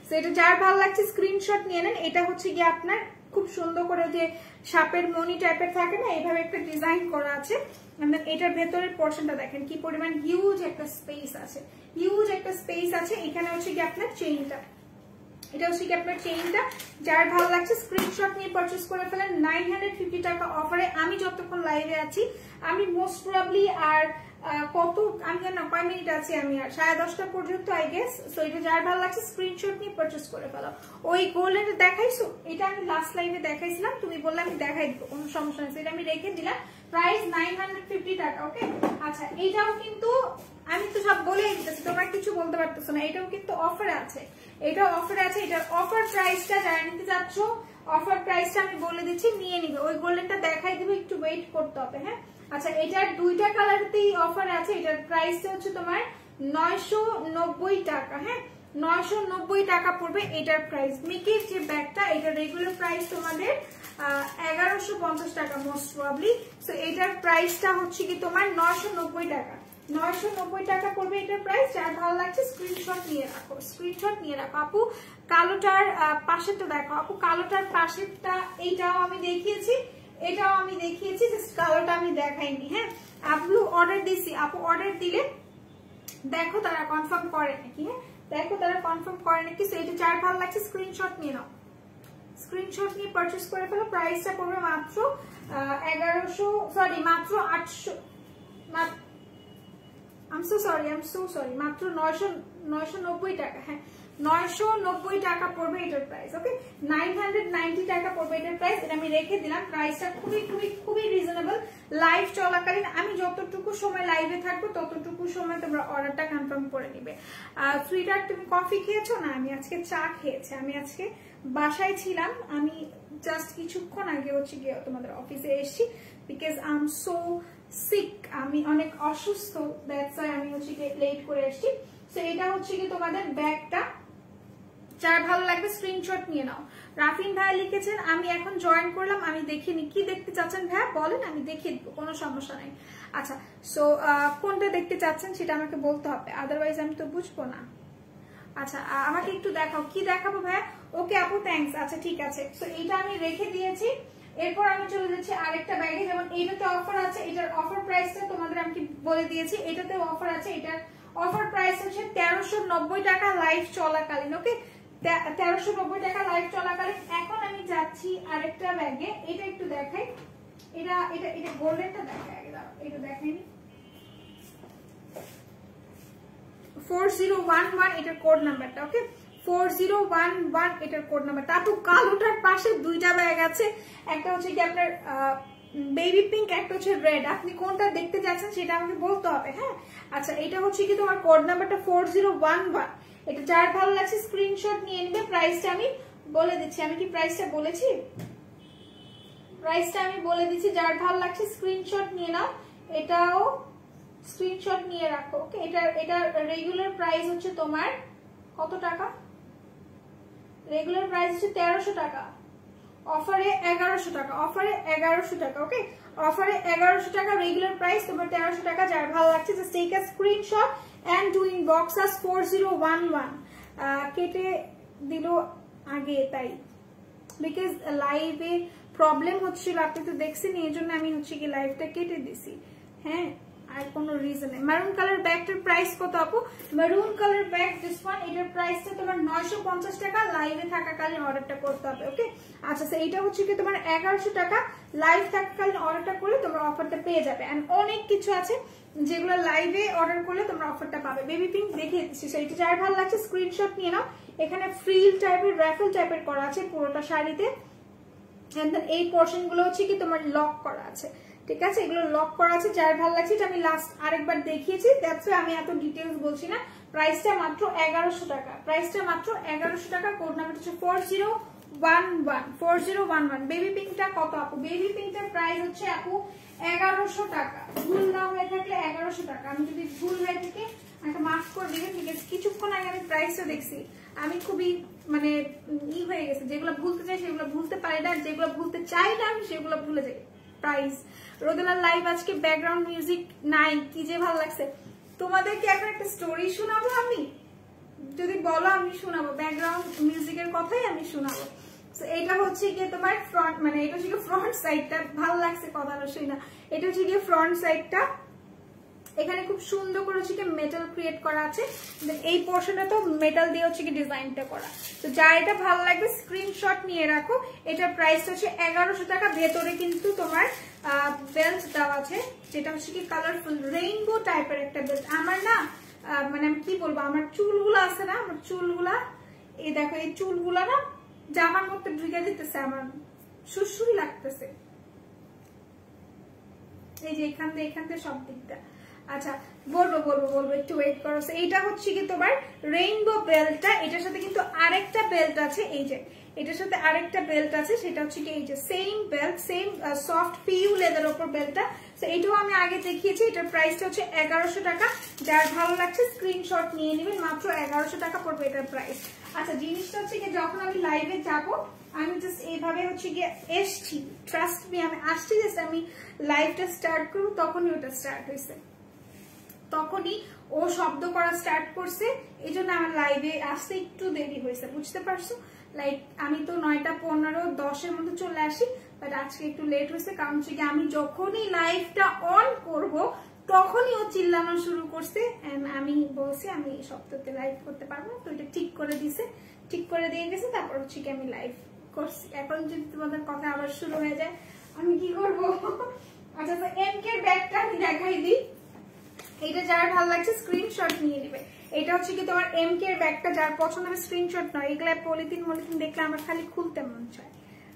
সো এটা যার ভালো লাগছে স্ক্রিনশট নিয়ে নেন। এটা হচ্ছে গিয়ে আপনার খুব সুন্দর করে যে সাপের মনি টাইপের থাকে না, এইভাবে একটা ডিজাইন করা আছে। এটার ভেতরের পোর্শনটা দেখেন কি পরিমাণ হিউজ একটা স্পেস আছে, হিউজ একটা স্পেস আছে। এখানে হচ্ছে কি আপনার চেইনটা, এটা হচ্ছে কি আপনার চেইনটা। যার ভালো লাগছে স্ক্রিনশট নিয়ে পারচেজ করে ফেলেন। 950 টাকা অফারে। আমি যতক্ষণ লাইভে আছি, আমি মোস্ট প্রবাবলি আর কত আমি জানি না কয় মিনিট আছে, আমি আর 10:30 পর্যন্ত আই গেস। সো এটা যার ভালো লাগছে স্ক্রিনশট নিয়ে পারচেজ করে ফেলো। ওই গোল্ডেন দেখাইছো, এটা আমি লাস্ট লাইভে দেখাইছিলাম, তুমি বললে আমি দেখাই দিব, কোনো সমস্যা নেই। এটা আমি রেখে দিলাম, প্রাইস 950 টাকা। ওকে, আচ্ছা এটাও কিন্তু আমি তো সব বলেই দিতেছি, তোমরা কিছু বলতে পারতেছো না। এটাও কিন্তু অফারে আছে, এটাও অফারে আছে। এটার অফার প্রাইসটা যারা নিতে চাচ্ছ, অফার প্রাইসটা আমি বলে দিচ্ছি, নিয়ে নিবে। ওই গোল্ডেনটা দেখাই দিবে, একটু ওয়েট করতে হবে। হ্যাঁ, আচ্ছা এটার দুইটা কালারতেই অফার আছে। এটার প্রাইসটা হচ্ছে তোমার 990 টাকা। হ্যাঁ, 990 টাকা পড়বে এটার প্রাইস। মিকির যে ব্যাগটা, এটার রেগুলার প্রাইস তোমাদের 1150 টাকা মোস্ট প্রবাবলি। সো এটার প্রাইসটা হচ্ছে কি তোমার 990 টাকা, 990 টাকা পড়বে এটার প্রাইস। যার ভালো লাগছে স্ক্রিনশট নিয়ে রাখো, স্ক্রিনশট নিয়ে রাখো। আপু কালোটার পাশেরটা দেখো, আপু কালোটার পাশেরটা এইটাও আমি দেখিয়েছি, এটাও আমি দেখিয়েছি, জাস্ট কালোটা আমি দেখাইনি। হ্যাঁ, আপু অর্ডার দিছি, আপু অর্ডার দিলে দেখো তারা কনফার্ম করে নাকি। হ্যাঁ, দেখো তারা কনফার্ম করে নাকি। সো এটা যার ভালো লাগছে স্ক্রিনশট নিয়ে নাও, স্ক্রিনশট নিয়ে পারচেজ করে ফেলো। প্রাইসটা পড়বে মাত্র 1100, সরি মাত্র 800, আই এম সো সরি মাত্র 990 টাকা। হ্যাঁ, 990 টাকা পড়বে এটার প্রাইস। ওকে, 990 টাকা পড়বে এটার প্রাইস। এটা আমি রেখে দিলাম। প্রাইসটা খুবই খুবই খুবই রিজনেবল। লাইভ চলাকালীন আমি যতটুকু সময় লাইভে থাকবো ততটুকু সময় তোমরা অর্ডারটা কনফার্ম করে নিবে। সুইটার তুমি কফি খেয়েছো? না, আমি আজকে চা খেয়েছি। আমি আজকে বাসায় ছিলাম, আমি জাস্ট কিছুক্ষণ আগে হচ্ছে গিয়ে তোমাদের অফিসে এসেছি because I am so sick, আমি অনেক অসুস্থ, দ্যাটস ওয়াই আমি হচ্ছে গিয়ে লেট করে এসেছি। সো এটা হচ্ছে কি তোমাদের ব্যাগটা, যার ভালো লাগবে স্ক্রিনশট নিয়ে নাও। রাফিন ভাই লিখেছেন আমি এখন জয়েন করলাম, আমি দেখিনি। কি দেখতে চাচ্ছেন ভাইয়া বলেন, আমি দেখিয়ে দেবো, কোনো সমস্যা নাই। আচ্ছা, সো কোনটা দেখতে চাচ্ছেন সেটা আমাকে বলতে হবে, আদারওয়াইজ আমি তো বুঝবো না। আচ্ছা, আমাকে একটু দেখাও, কি দেখাবো ভাইয়া? ওকে আপু, থ্যাঙ্কস। আচ্ছা ঠিক আছে, সো এইটা আমি রেখে দিয়েছি। এরপর আমি চলে যাচ্ছি আরেকটা ব্যাগে। যেমন এইটাতে অফার আছে, এটার অফার প্রাইসটা তোমাদের আমি বলে দিয়েছি। এটাতে অফার আছে, এটার অফার প্রাইস হচ্ছে 1390 টাকা লাইভ চলাকালীন। ওকে, 1390 টাকা লাইভ চলাকালীন। এখন আমি যাচ্ছি আরেকটা ব্যাগে, এটা একটু দেখাই। এটা এটা এটা গোল্ডেনটা দেখাই আগে, দাও এটা দেখাইনি। 4011 এটার কোড নাম্বারটা। ওকে, 4011 এটার কোড নাম্বারটা। আপু কালোটার পাশে দুইটা ব্যাগ আছে, একটা হচ্ছে কি আপনার বেবি পিঙ্ক, একটা হচ্ছে রেড। আপনি কোনটা দেখতে যাচ্ছেন সেটা আমাকে বলতে হবে। হ্যাঁ, আচ্ছা, এটা হচ্ছে কি তোমার কোড নাম্বারটা 4011। এটা যার ভালো লাগছে স্ক্রিনশট নিয়ে নেবে। প্রাইসটা আমি বলে দিচ্ছি, আমি কি প্রাইসটা বলেছি? প্রাইসটা আমি বলে দিচ্ছি, যার ভালো লাগছে স্ক্রিনশট নিয়ে নাও। এটাও স্ক্রিনশট নিয়ে রাখো। ওকে, এটা রেগুলার প্রাইস হচ্ছে তোমার কত টাকা? রেগুলার প্রাইস হচ্ছে 1300 টাকা, অফারে 1100 টাকা, অফারে 1100 টাকা। ওকে, অফারে 1100 টাকা রেগুলার প্রাইস, তোমার 1300 টাকা। যার ভালো লাগছে just take a screenshot and do inbox us 4011। কেটে দিল আগে তাই, বিকজ লাইভে প্রবলেম হচ্ছিল, আপনি তো দেখছেন, এই জন্য আমি হচ্ছে কি লাইভটা কেটে দিছি। হ্যাঁ, আর কোনো রিজন নেই। মেরুন কালার ব্যাগটার প্রাইস কত আপু? Maroon colour bag this one, এটার প্রাইসটা তোমার 950 টাকা। লাইভে থাকাকালীন অর্ডারটা করতে হবে। ওকে, আচ্ছা, এইটা হচ্ছে কি তোমার 1100 টাকা। লাইভ থাকাকালীন অর্ডারটা করলে তোমরা অফারটা পেয়ে যাবে। এন্ড অনেক কিছু আছে যেগুলো লাইভে অর্ডার করলে তোমরা অফারটা পাবে। বেবি পিঙ্ক দেখিয়ে দিচ্ছি, সেইটা যার ভালো লাগছে স্ক্রিনশট নিয়ে নাও। এখানে ফ্রিল টাইপের, র্যাফেল টাইপের করা আছে পুরোটা শাড়িতে। এই পোর্শন গুলো হচ্ছে কি তোমার লক করা আছে, ঠিক আছে, এগুলো লক করা আছে। যার ভালো লাগছে, এটা আমি লাস্ট আরেকবার দেখিয়েছি, দ্যাটস ওয়াই আমি এত ডিটেইলস বলছি না। প্রাইসটা মাত্র 1100 টাকা, প্রাইসটা মাত্র 1100 টাকা। কোড নাম্বার হচ্ছে 4011। বেবি পিঙ্কটা কত আপু? বেবি পিঙ্কটার প্রাইস হচ্ছে আপু 1100 টাকা। ভুল না হয়ে থাকলে 1100 টাকা। আমি যদি ভুল হয়ে থেকে একটা মার্ক করে দিবেন, ঠিক আছে? কিছুক্ষণ আগে আমি প্রাইসটা দেখছি, আমি খুবই মানে হয়ে গেছে, যেগুলো ভুলতে চাই সেগুলো ভুলতে পারি না, যেগুলো ভুলতে চাই না আমি সেগুলো ভুলে যাই। প্রাইস রোদেলার লাইভ আজকে ব্যাকগ্রাউন্ড মিউজিক নাই, কি যে ভালো লাগছে। তোমাদেরকে এখন একটা স্টোরি শোনাবো আমি, যদি বলো আমি শোনাবো, ব্যাকগ্রাউন্ড মিউজিকের কথাই আমি শোনাবো। এটা হচ্ছে গিয়ে তোমার ফ্রন্ট, মানে এটা হচ্ছে গিয়ে ফ্রন্ট সাইডটা, ভালো লাগছে কথাটা শুই না। এটা হচ্ছে গিয়ে ফ্রন্ট সাইডটা, এখানে খুব সুন্দর করে হচ্ছে কি মেটাল ক্রিয়েট করা আছে। এই পোর্শনটা তো মেটাল দিয়ে হচ্ছে কি ডিজাইনটা করা। তো যার এটা ভালো লাগবে স্ক্রিনশট নিয়ে রাখো। এটার প্রাইসটা হচ্ছে 1100 টাকা। ভেতরে কিন্তু তোমার বেল্ট দেওয়া আছে, যেটা হচ্ছে কি কালারফুল রেইনবো টাইপের একটা বেল্ট। আমার না মানে আমি কি বলবো, আমার চুলগুলো আছে না, আমার চুলগুলা, এই দেখো এই চুলগুলা না জামার মধ্যে ঢুকে দিতেছে, আমার সুসুই লাগতেছে, এই যে এখান থেকে সব দিকটা। আচ্ছা, বলবো একটু ওয়েট করো। এইটা হচ্ছে কি তোমার রেইনবো বেল্টটা, এটার সাথে কিন্তু আরেকটা বেল্ট আছে, এই যে এটার সাথে আরেকটা বেল্ট আছে, সেটা হচ্ছে কি এই যে same belt, same soft PU leather উপর বেল্টটা। তো এটাও আমি আগে দেখিয়েছি। এটার প্রাইসটা হচ্ছে 1100 টাকা। যার ভালো লাগছে স্ক্রিনশট নিয়ে নেবেন, মাত্র 1100 টাকা পড়বে এটার প্রাইস। আচ্ছা, জিনিসটা হচ্ছে কি যখন আমি লাইভে যাব, আমি জাস্ট এইভাবে হচ্ছে গিয়ে এসছি, ট্রাস্ট মি, আমি আসছি, জাস্ট আমি লাইভটা স্টার্ট করবো, তখনই ওটা স্টার্ট হয়েছে, তখনই ও শব্দ করা স্টার্ট করছে। এই জন্য আমার লাইভে আসতে একটু দেরি হয়েছে, বুঝতে পারছো? লাইক আমি তো 9:15-10 এর মধ্যে চলে আসি, বাট আজকে একটু লেট হয়েছে, কারণ হচ্ছে কি আমি যখনই লাইভটা অন করব তখনই ও চিল্লানো শুরু করছে। আমি বলছি আমি এই সপ্তাহে লাইভ করতে পারবো না, তো এটা ঠিক করে দিছে, ঠিক করে দিয়ে গেছে। তারপর হচ্ছে কি আমি লাইভ করছি। এখন যদি তোমাদের কথা আবার শুরু হয়ে যায় আমি কি করবো? আচ্ছা, তো এমকে ব্যাগটা আমি দেখাই দিই। এটা যার ভালো লাগছে স্ক্রিনশট নিয়ে নিবে। এটা হচ্ছে কি তোমার এমকে এর ব্যাগটা, যার পছন্দ হবে স্ক্রিনশট নয়, এগুলা পলিথিন দেখলে আমার খালি খুলতে মন চায়।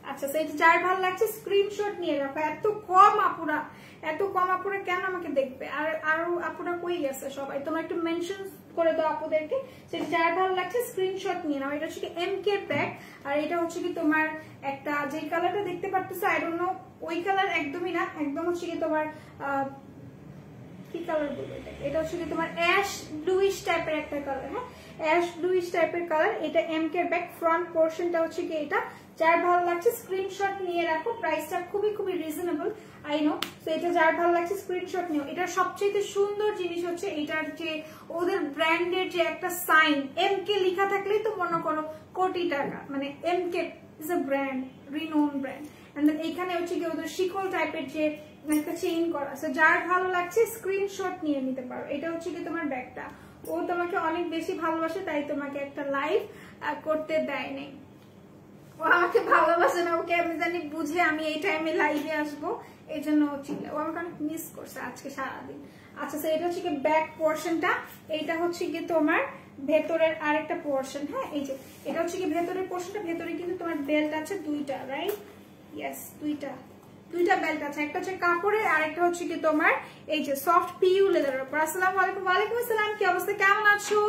আচ্ছা সেটা যার ভালো লাগছে স্ক্রিনশট নিয়ে রাখো। এত কম আপুরা কেন আমাকে দেখবে? আর আরো আপুরা কই গেছে সবাই? তোমরা একটু মেনশন করে দাও আপুদেরকে, সেটা যার ভালো লাগছে স্ক্রিনশট নিয়ে নাও। এটা হচ্ছে কি এমকে ব্যাগ, আর এটা হচ্ছে কি তোমার একটা যে কালারটা দেখতে পাচ্ছ আই ডোন্ট নো, ওই কালার একদমই না, একদম হচ্ছে কি তোমার কি কালার বলবো এটা হচ্ছে কি তোমার অ্যাশ ব্লুইশ টাইপের একটা কালার। হ্যাঁ অ্যাশ ব্লুইশ টাইপের কালার। এটা এমকে ব্যাগ, ফ্রন্ট পোর্শনটা হচ্ছে কি এটা। যার ভালো লাগছে স্ক্রিনশট নিয়ে রাখো। প্রাইসটা খুবই রিজনেবল আই নো। তো এটা যার ভালো লাগছে স্ক্রিনশট নিও। এটা সবচেয়ে সুন্দর জিনিস হচ্ছে এটার যে ওদের ব্র্যান্ডের যে একটা সাইন এমকে লেখা থাকলেই তো মনে করো কোটি টাকা, মানে MK is a brand, renowned brand. And then এখানে হচ্ছে কি ওদের শিকল টাইপের যে একটা চেইন করা আছে। যার ভালো লাগছে স্ক্রিনশট নিয়ে নিতে পারো। এটা হচ্ছে কি তোমার ব্যাগটা। ও তোমাকে অনেক বেশি ভালোবাসে, তাই তোমাকে একটা লাইভ করতে দেয় নাই। ও আমাকে ভালোবাসে না, ওকে আমি জানি বুঝে আমি এই টাইমে লাইভে আসবো, এই জন্য ও আমাকে অনেক মিস করছে আজকে সারাদিন। আচ্ছা এটা হচ্ছে কি ব্যাক পোর্শনটা। এইটা হচ্ছে কি তোমার ভেতরের আরেকটা পোর্শন। হ্যাঁ এই যে এটা হচ্ছে কি ভেতরের পোর্শনটা। ভেতরে কিন্তু তোমার বেল্ট আছে দুইটা, রাইট? ইয়েস দুইটা বেল্ট আছে, একটা হচ্ছে কাপড়ের আর একটা হচ্ছে কি তোমার এই যে সফট পিইউ লেদারের উপর। আসসালামু আলাইকুম। ওয়ালাইকুম আসসালাম, কি অবস্থা, কেমন আছো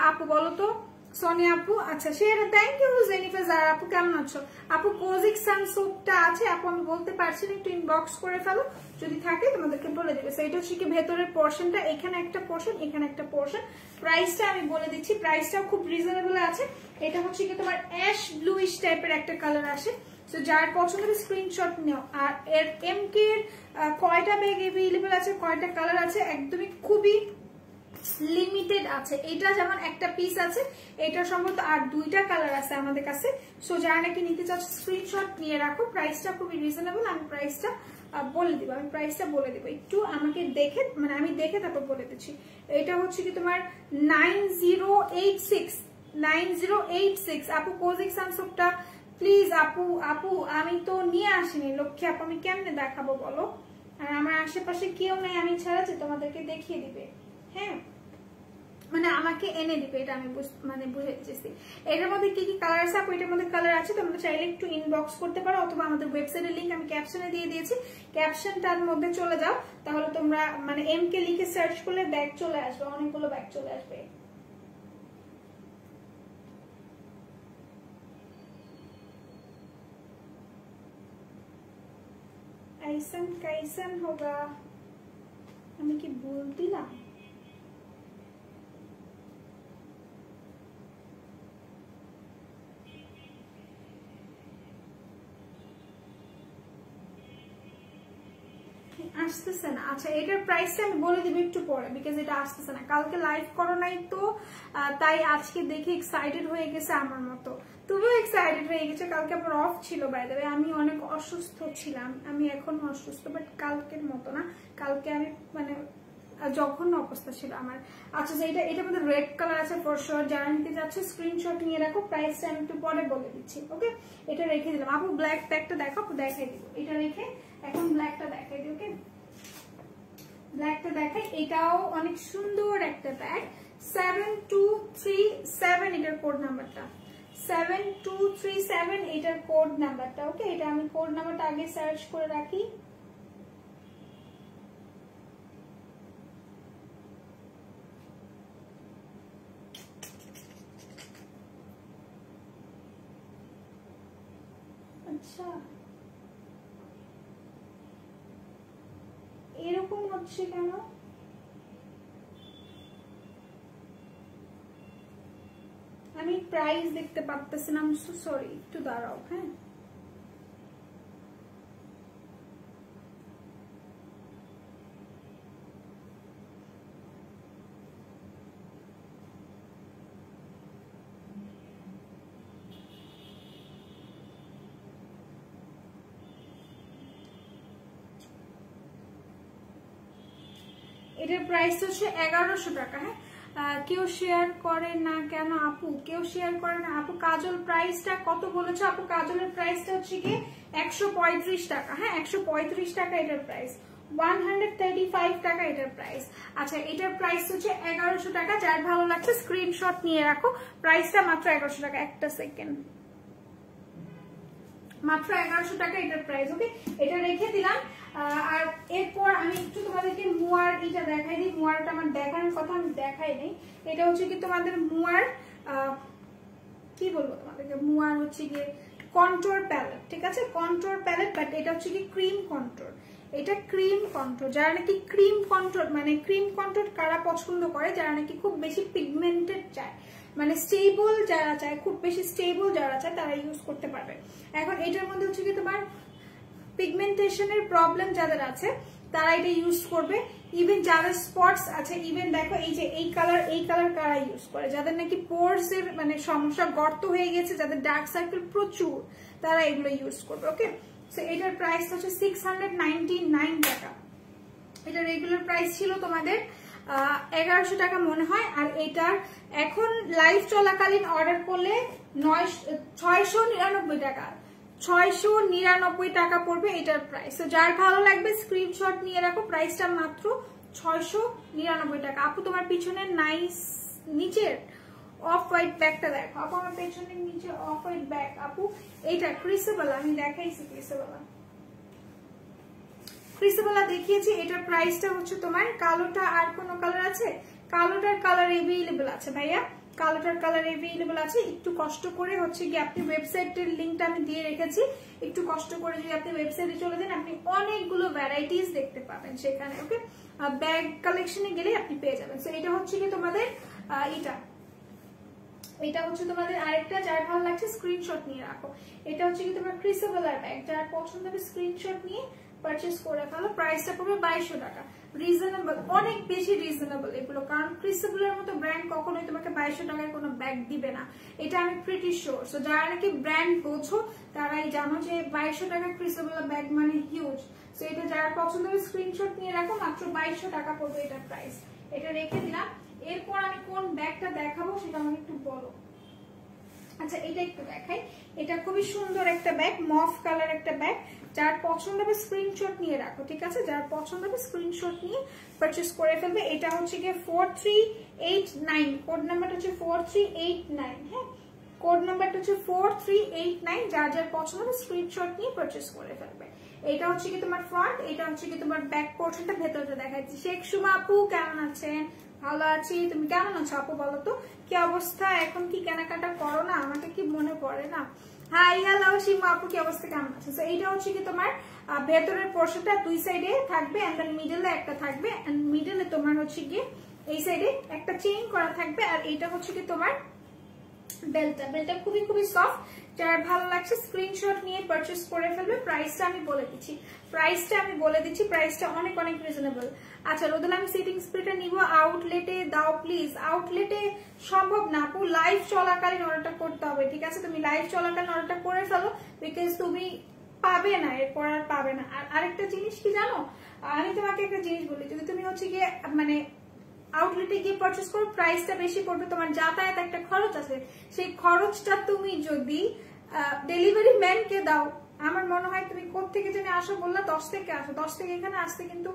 আপু বলো তো? সোনিয়া আপু, আচ্ছা সেটা থ্যাংক ইউ। জেনিফার জারা আপু কেমন আছো? আপু কোজিক সান সোপটা আছে আপু, আমি বলতে পারছি না, একটু ইনবক্স করে ফেলো, যদি থাকে তোমাদেরকে বলে দেবে। এটা হচ্ছে কি ভেতরের পোর্শনটা, এখানে একটা পোর্শন এখানে একটা পোর্শন। প্রাইসটা আমি বলে দিচ্ছি, প্রাইসটাও খুব রিজনেবল আছে। এটা হচ্ছে কি তোমার অ্যাশ ব্লুইশ টাইপের একটা কালার আসে। তো যার পছন্দের স্ক্রিনশট নিও। আর এর এমকে কয়টা ব্যাগ এভেলেবল আছে, কয়টা কালার আছে, একদমই খুবই লিমিটেড আছে। এটা যেমন একটা পিস আছে, এটা সম্ভবত আর দুইটা কালার আছে আমাদের কাছে। সো যারা নাকি নিতে চাচ্ছ স্ক্রিনশট নিয়ে রাখো। প্রাইসটা খুবই রিজনেবল, আমি প্রাইসটা বলে দিব, একটু আমাকে দেখে, মানে আমি দেখে তারপর বলে দিচ্ছি। এটা হচ্ছে কি তোমার 9086 আপু কোজিক সানসোপটা প্লিজ আপু আমি তো নিয়ে আসিনি লক্ষ্মী আপু, আমি কেমনে দেখাবো বলো? আর আমার আশেপাশে কেউ নেই আমি ছাড়া যে তোমাদেরকে দেখিয়ে দিবে। হ্যাঁ মানে আমাকে এনে দিবে, এটা আমি মানে বুঝেছি। এটার মধ্যে কি কি কালার আছে আপু? এটার মধ্যে কালার আছে, তোমরা চাইলে একটু ইনবক্স করতে পারো, অথবা আমাদের ওয়েবসাইটের লিংক আমি ক্যাপশনে দিয়ে দিয়েছি, ক্যাপশনটার মধ্যে চলে যাও, তাহলে তোমরা মানে এমকে লিখে সার্চ করলে ব্যাগ চলে আসবে, অনেকগুলো ব্যাগ চলে আসবে। ऐसन कैसन होगा, আমি কি ভুল দিলাম? আসতেছে না। আচ্ছা এটার প্রাইসটা আমি বলে দিব একটু পরে, বিকজ এটা আসতেছে না। কালকে লাইভ করো নাই তো, তাই আজকে দেখে এক্সাইটেড হয়ে গেছে আমার মতো। তুমিও এক্সাইটেড হয়ে গেছো। কালকে আমার অফ ছিল বাই দ্য ওয়ে, আমি অনেক অসুস্থ ছিলাম, আমি এখনো অসুস্থ, বাট কালকের মতো না। কালকে আমি মানে জঘন্য অবস্থা ছিল আমার। আচ্ছা এটার মধ্যে রেড কালার আছে ফর শিওর। যারা নিতে যাচ্ছে স্ক্রিনশট নিয়ে রাখো, প্রাইসটা আমি একটু পরে বলে দিচ্ছি। ওকে এটা রেখে দিলাম। আপু ব্ল্যাক প্যাকটা দেখো, দেখাই দিব। এটা রেখে এখন ব্ল্যাকটা দেখাই দিই। ওকে ব্ল্যাকটা দেখাই। এটাও অনেক সুন্দর একটা ব্যাগ, 7237 এটার কোড নাম্বারটা, 7237 এটার কোড নাম্বারটা। ওকে এটা আমি কোড নাম্বারটা আগে সার্চ করে রাখি। আচ্ছা এরকম হচ্ছে কেন? আমি প্রাইস দেখতে পাচ্ছি না, আমি সো সরি, একটু দাঁড়াও। হ্যাঁ এটার প্রাইস হচ্ছে 1100 টাকা। হ্যাঁ কেউ শেয়ার করে না কেন আপু? কেউ শেয়ার করে না আপু। কাজল প্রাইসটা কত বলেছো আপু? কাজলের প্রাইসটা হচ্ছে কি 135 টাকা। হ্যাঁ 135 টাকা এটার প্রাইস। 135 টাকা এটার প্রাইস। আচ্ছা এটার প্রাইস হচ্ছে 1100 টাকা। যার ভালো লাগছে স্ক্রিনশট নিয়ে রাখো, প্রাইসটা মাত্র 1100 টাকা। একটা সেকেন্ড, মাত্র 1100 টাকা এটার প্রাইস। ওকে, এটা রেখে দিলাম। আর এরপর আমি একটু তোমাদেরকে মুয়ার এটা দেখাই দিই। মুয়ারটা আমার দেখানোর কথা, আমি দেখাই নেই। এটা হচ্ছে কি তোমাদের মুয়ার কি বলবো তোমাদেরকে, মুয়ার হচ্ছে গিয়ে কন্ট্রোর প্যালেট, ঠিক আছে, কন্ট্রোর প্যালেট, বাট এটা হচ্ছে কি ক্রিম কন্ট্রোর। এটা ক্রিম কন্ট্রোর, যারা নাকি ক্রিম কন্ট্রোর মানে ক্রিম কন্ট্রোর কারা পছন্দ করে, যারা নাকি খুব বেশি পিগমেন্টেড চায়, মানে স্টেবল যারা চায়, খুব বেশি স্টেবল যারা চায় তারা ইউজ করতে পারবে। এখন এটার মধ্যে হচ্ছে কি তোমার পিগমেন্টেশনের প্রবলেম যাদের আছে তারা এটা ইউজ করবে। ইভেন যাদের স্পটস আছে, ইভেন দেখো এই যে এই কালার কারা ইউজ করে, যাদের নাকি পোরস এর মানে সমস্যা, গর্ত হয়ে গেছে, যাদের ডার্ক সার্কেল প্রচুর, তারা এগুলো ইউজ করবে। ওকে, সো এটার প্রাইস হচ্ছে 699 টাকা। এটা রেগুলার প্রাইস ছিল তোমাদের 1100 টাকা মনে হয়। আর এটার এখন লাইভ চলাকালীন অর্ডার করলে 699 টাকা, 699 টাকা পড়বে এটার প্রাইস। তো যার ভালো লাগবে স্ক্রিনশট নিয়ে রাখো, প্রাইসটা মাত্র 699 টাকা। আপু তোমার পিছনে নাইস নিচের অফ হোয়াইট ব্যাগটা দেখো আপু, আমার পেছনের নিচে অফ হোয়াইট ব্যাগ আপু, এইটা ক্রিসেবেলা, আমি দেখাইছি ক্রিসেবেলা দেখিয়েছি। এটার প্রাইসটা হচ্ছে তোমার, কালোটা আর কোনো কালার আছে? কালোটার কালার এভেইলেবল আছে ভাইয়া, কালোটার কালার এভেইলেবল আছে। একটু কষ্ট করে হচ্ছে কি আপনি ওয়েবসাইটের লিঙ্কটা আমি দিয়ে রেখেছি, একটু কষ্ট করে যদি আপনি ওয়েবসাইটে চলে যান আপনি অনেকগুলো ভ্যারাইটিস দেখতে পাবেন সেখানে। ওকে, ব্যাগ কালেকশনে গেলে আপনি পেয়ে যাবেন। সো এটা হচ্ছে কি তোমাদের এটা হচ্ছে তোমাদের আরেকটা, যার ভালো লাগছে স্ক্রিনশট নিয়ে রাখো। এটা হচ্ছে কি তোমার ক্রিসেবেলার ব্যাগ, যার পছন্দ হবে স্ক্রিনশট নিয়ে পারচেজ করে ফেলো। প্রাইসটা পড়বে 2200 টাকা। রিজনেবল, অনেক বেশি রিজনেবল এগুলো, কারণ ক্রিসেবেলার মতো ব্র্যান্ড কখনোই তোমাকে 2200 টাকায় কোনো ব্যাগ দিবে না, এটা আমি প্রিটি শিওর। সো যারা নাকি ব্র্যান্ড বোঝো তারাই জানো যে 2200 টাকা ক্রিসেবেলা ব্যাগ মানে হিউজ। সো এটা যারা পছন্দ হবে স্ক্রিনশট নিয়ে রাখো, মাত্র 2200 টাকা পড়বে এটার প্রাইস। এটা রেখে দিলাম। এরপর আমি কোন ব্যাগটা দেখাবো সেটা আমাকে একটু বলো। আচ্ছা এটা একটু দেখাই, এটা খুবই সুন্দর একটা ব্যাগ, মফ কালার একটা ব্যাগ। যার পছন্দ হবে স্ক্রিনশট নিয়ে রাখো, ঠিক আছে, যার পছন্দ হবে স্ক্রিনশট নিয়ে পারচেজ করে ফেলবে। এটা হচ্ছে গিয়ে 4389, কোড নাম্বারটা হচ্ছে 4389। হ্যাঁ, কোড নাম্বারটা হচ্ছে 4389। যার যার পছন্দ হবে স্ক্রিনশট নিয়ে পারচেজ করে ফেলবে। এটা হচ্ছে কি তোমার ফ্রন্ট, এটা হচ্ছে কি তোমার ব্যাক পোর্শনটা, ভেতরটা দেখাচ্ছি। শেখ সুমা আপু কেমন আছেন? ভালো আছি, তুমি কেমন আছো আপু বলো তো, কি অবস্থা? এখন কি কেনাকাটা করো না? আমাকে কি মনে পড়ে না? হাই হ্যালো সীমা আপু, কি অবস্থা, কেমন আছে? সো এইটা হচ্ছে কি তোমার ভেতরের পোর্শনটা, দুই সাইডে থাকবে এন্ড দেন মিডলে একটা থাকবে, এন্ড মিডলে তোমার হচ্ছে কি এই সাইডে একটা চেইন করা থাকবে। আর এইটা হচ্ছে কি তোমার বেলটা খুবই খুবই সফট। যার ভালো লাগছে স্ক্রিনশট নিয়ে পারচেজ করে ফেলবে। প্রাইসটা আমি বলে দিচ্ছি, প্রাইসটা অনেক অনেক রিজনেবল। আচ্ছা রোদেলা, আমি সেটিং স্প্রেটা নিব, আউটলেটে দাও প্লিজ। আউটলেটে সম্ভব না আপু, লাইভ চলাকালীন অর্ডারটা করতে হবে, ঠিক আছে? তুমি লাইভ চলাকালীন অর্ডারটা করে ফেলো, বিকজ তুমি পাবে না, এরপর আর পাবে না। আর আরেকটা জিনিস কি জানো, আমি তোমাকে একটা জিনিস বলি, যদি তুমি হচ্ছে গিয়ে মানে আউটলেটে গিয়ে পারচেজ করো, প্রাইসটা বেশি পড়বে, তোমার যাতায়াত একটা খরচ আছে, সেই খরচটা তুমি যদি ডেলিভারি ম্যানকে দাও, আমার মনে হয় তুমি কোত্থেকে জানি আসো বললা, 10 থেকে আসো, 10 থেকে এখানে আসতে কিন্তু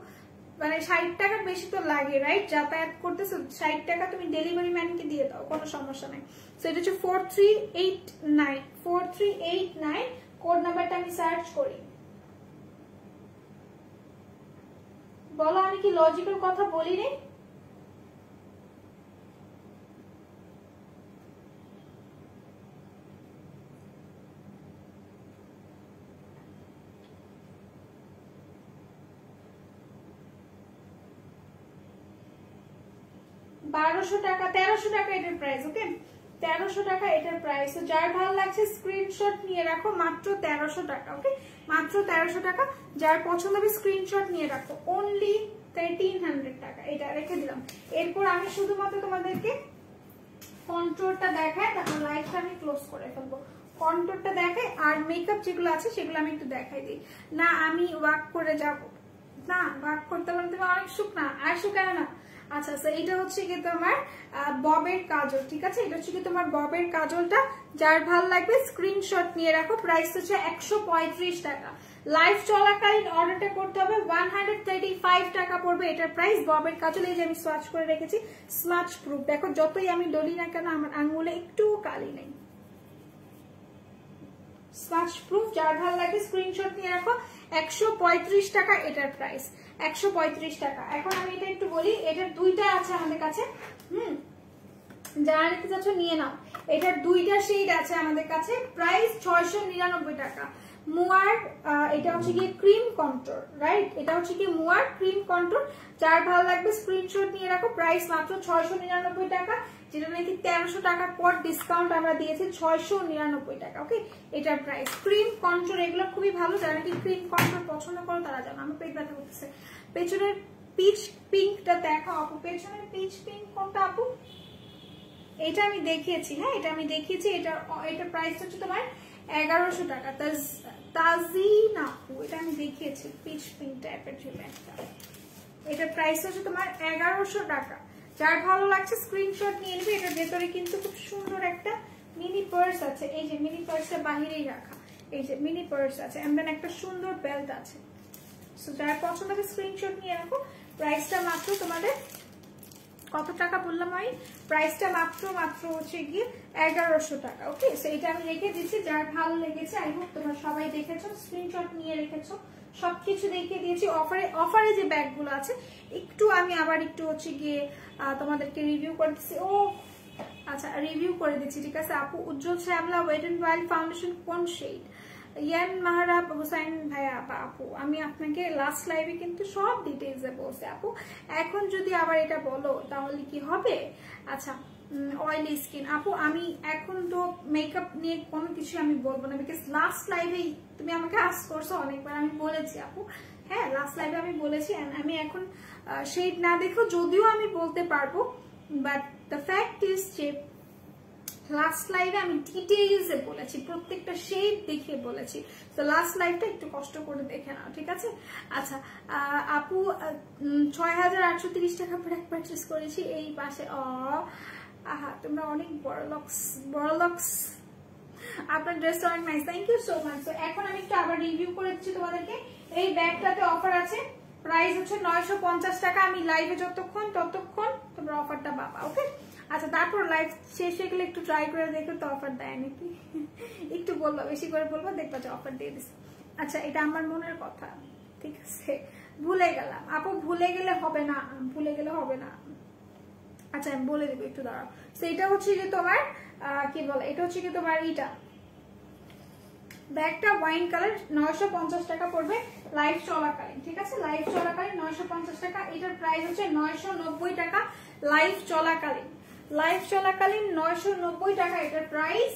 মানে 60 টাকার বেশি তো লাগে, রাইট? যাতায়াত করতেছো, 60 টাকা তুমি ডেলিভারি ম্যানকে দিয়ে দাও, কোনো সমস্যা নাই। সো এটা হচ্ছে 4389, কোড নাম্বারটা আমি সার্চ করি। বলো আমি কি লজিক্যাল কথা বলি রে? টাকা 1300 টাকা এটার প্রাইস। ওকে, 1300 টাকা এটার প্রাইস। তো যার ভালো লাগছে স্ক্রিনশট নিয়ে রাখো, মাত্র 1300 টাকা। ওকে, মাত্র 1300 টাকা। যার পছন্দ হবে স্ক্রিনশট নিয়ে রাখো, অনলি 1300 টাকা। এটা রেখে দিলাম। এরপর আমি শুধুমাত্র তোমাদেরকে কন্ট্রোলটা দেখাই, তারপর লাইভটা আমি ক্লোজ করে ফেলবো। কন্ট্রোলটা দেখাই আর মেকআপ যেগুলো আছে সেগুলো আমি একটু দেখাই দিই। না আমি ওয়ার্ক করে যাব না, ওয়ার্ক করতে পারলে তুমি অনেক সুখ না, আর শুকায় না। আচ্ছা আচ্ছা, এটা হচ্ছে কি তোমার ববের কাজল, ঠিক আছে? এটা হচ্ছে কি তোমার ববের কাজলটা। যার ভালো লাগবে স্ক্রিনশট নিয়ে রাখো। প্রাইস হচ্ছে 135 টাকা। লাইভ চলাকালীন অর্ডারটা করতে হবে। 135 টাকা পড়বে এটার প্রাইস। ববের কাজল এই যে আমি সোয়াচ করে রেখেছি, স্মাচ প্রুফ। দেখো যতই আমি ডলি না কেন আমার আঙ্গুলে একটু কালি নেই, স্মাচ প্রুফ। যার ভালো লাগে স্ক্রিনশট নিয়ে রাখো। 135 টাকা এটার প্রাইস, 135 টাকা। এখন আমি এটা একটু বলি, এটার দুইটা আছে আমাদের কাছে, যারা নিতে চাচ্ছ নিয়ে নাও। এটার দুইটা শেড আছে আমাদের কাছে, প্রাইস 699 টাকা। মুয়ার, এটা হচ্ছে কি ক্রিম কন্ট্রোল, রাইট? এটা হচ্ছে কি মুয়ার ক্রিম কন্ট্রোল। যার ভালো লাগবে স্ক্রিনশট নিয়ে রাখো। প্রাইস মাত্র 699 টাকা, যেটা নাকি 1300 টাকার পর ডিসকাউন্ট আমরা দিয়েছি 699 টাকা। ওকে, এটার প্রাইস। ক্রিম কন্ট্রোল এগুলো খুবই ভালো, যারা নাকি ক্রিম কন্ট্রোল পছন্দ করো তারা জানো। আমার পেট ব্যথা করতেছে। পেছনের পিচ পিঙ্কটা দেখা আপু, পেছনের পিচ পিঙ্ক কোনটা আপু? এটা আমি দেখিয়েছি, হ্যাঁ এটা আমি দেখিয়েছি। এটার প্রাইস হচ্ছে তোমার 1100 টাকা। তাজিনা আপু, এটা আমি দেখিয়েছি, পিচ পিঙ্ক টাইপের ছিল একটা। এটার প্রাইস হচ্ছে তোমার 1100 টাকা। যার ভালো লাগছে স্ক্রিনশট নিয়ে নেবে। এটার ভেতরে কিন্তু খুব সুন্দর একটা মিনি পার্স আছে, এই যে মিনি পার্সটা বাহিরেই রাখা, এই যে মিনি পার্স আছে, এন্ড দেন একটা সুন্দর বেল্ট আছে। সো যার পছন্দ হবে স্ক্রিনশট নিয়ে রাখো। প্রাইসটা মাত্র তোমাদের কত টাকা বললাম আমি? প্রাইসটা মাত্র হচ্ছে গিয়ে 1100 টাকা। ওকে, সো এটা আমি রেখে দিচ্ছি। যার ভালো লেগেছে আই হোপ তোমরা সবাই দেখেছো, স্ক্রিনশট নিয়ে রেখেছো, সবকিছু দেখিয়ে দিয়েছি। অফারে যে ব্যাগগুলো আছে একটু আমি আবার একটু হচ্ছে গিয়ে তোমাদেরকে রিভিউ করে দিচ্ছি। ও আচ্ছা, রিভিউ করে দিচ্ছি, ঠিক আছে আপু। উজ্জ্বল শ্যামলা ওয়েট এন্ড ওয়াইল্ড ফাউন্ডেশন কোন শেড? ইয়ান মাহারাব হোসাইন ভাইয়া আপু, আমি আপনাকে লাস্ট লাইভে কিন্তু সব ডিটেইলসে বলছি আপু। এখন যদি আবার এটা বলো তাহলে কি হবে? আচ্ছা, অয়েলি স্কিন আপু, আমি এখন তো মেকআপ নিয়ে কোনো কিছু আমি বলবো না, বিকজ লাস্ট লাইভেই তুমি আমাকে আস্ক করছো অনেকবার, আমি বলেছি আপু। হ্যাঁ, লাস্ট লাইভে আমি বলেছি। আমি এখন শেড না দেখো যদিও আমি বলতে পারবো, বাট দ্য ফ্যাক্ট ইজ যে লাস্ট লাইভে আমি ডিটেইলসে বলেছি, প্রত্যেকটা শেড দেখে বলেছি। তো লাস্ট লাইভটা একটু কষ্ট করে দেখে নাও, ঠিক আছে? আচ্ছা আপু, 6830 টাকা প্রোডাক্ট পারচেজ করেছি এই পাশে। আহা, তোমরা অনেক বড়লক্স। আপনার ড্রেসটা অনেক nice, thank you so much. তো এখন আমি একটু আবার রিভিউ করে দিচ্ছি তোমাদেরকে। এই ব্যাগটাতে অফার আছে, প্রাইস হচ্ছে 950 টাকা। আমি লাইভে ততক্ষণ তোমরা অফারটা পাবা। ওকে, আচ্ছা তারপর লাইভ শেষ হয়ে গেলে একটু ট্রাই করে দেখো তো অফার দেয় নাকি। একটু বলবো, বেশি করে বলবো, দেখবা যে অফার দিয়ে দিচ্ছে। আচ্ছা, এটা আমার মনের কথা, ঠিক আছে? ভুলে গেলাম আপু, ভুলে গেলে হবে না। আচ্ছা আমি বলে দেবো, একটু দাঁড়াও। তো এটা হচ্ছে যে তোমার কি বলে, এটা হচ্ছে কি তোমার এইটা ব্যাগটা ওয়াইন কালার, 950 টাকা পড়বে লাইভ চলাকালীন, ঠিক আছে? লাইভ চলাকালীন 950 টাকা। এটার প্রাইস হচ্ছে 990 টাকা লাইভ চলাকালীন। 990 টাকা এটার প্রাইস।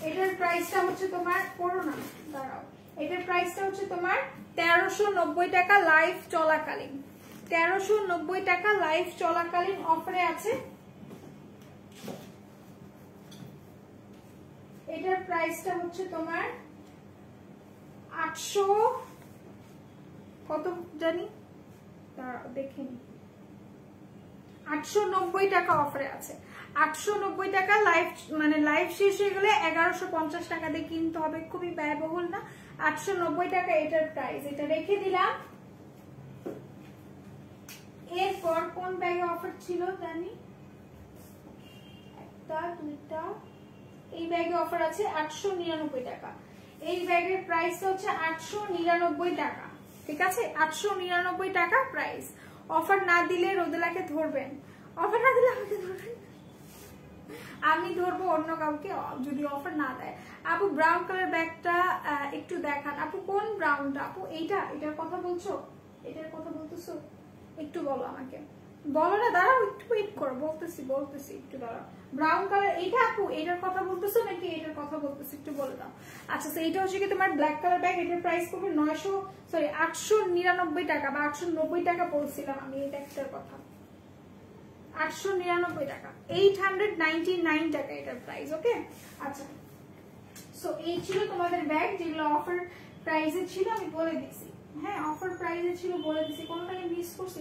এটার প্রাইসটা হচ্ছে তোমার করোনা, দাঁড়াও, এটার প্রাইসটা হচ্ছে তোমার 1390 টাকা লাইভ চলাকালীন। 1390 টাকা লাইভ চলাকালীন অফারে আছে। এটার প্রাইসটা হচ্ছে তোমার 800 কত জানি, দেখিনি, 890 টাকা অফারে আছে। 890 টাকা লাইভ, মানে লাইভ শেষ হয়ে গেলে 1150 টাকা দিয়ে কিনতে হবে, খুবই ব্যয়বহুল না। 890 টাকা এটার প্রাইস। এটা রেখে দিলাম। এরপর কোন ব্যাগে অফার ছিল জানি, একটা দুইটা, এই ব্যাগে অফার আছে 899 টাকা। এই ব্যাগের প্রাইস হচ্ছে 899 টাকা, ঠিক আছে? 899 টাকা প্রাইস। অফার না দিলে রোদেলাকে ধরবেন, অফার না দিলে আমাকে ধরবেন, আমি ধরবো অন্য কাউকে যদি অফার না দেয়। আপু ব্রাউন কালার ব্যাগটা একটু দেখান আপু। কোন ব্রাউনটা আপু? এটার কথা বলছো? এটার কথা বলতেছো? একটু বলো আমাকে, বলো না, দাঁড়াও একটু ওয়েট করো, বলতেছি একটু দাঁড়াও। ব্রাউন কালার এইটা আপু, এটার কথা বলতেছো নাকি এটার কথা বলতেছো একটু বলে দাও। আচ্ছা, এইটা হচ্ছে কি তোমার ব্ল্যাক কালার ব্যাগ। এটার প্রাইস পড়বে 899 টাকা বা 890 টাকা বলছিলাম আমি এই ব্যাগটার কথা। 899 টাকা, 899 টাকা এটার প্রাইস। ওকে, আচ্ছা, সো এই ছিল তোমাদের ব্যাগ যেগুলো অফার প্রাইসে ছিল, আমি বলে দিছি। হ্যাঁ, অফার প্রাইসে ছিল বলে দিছি, কোনটাকে মিস করছি?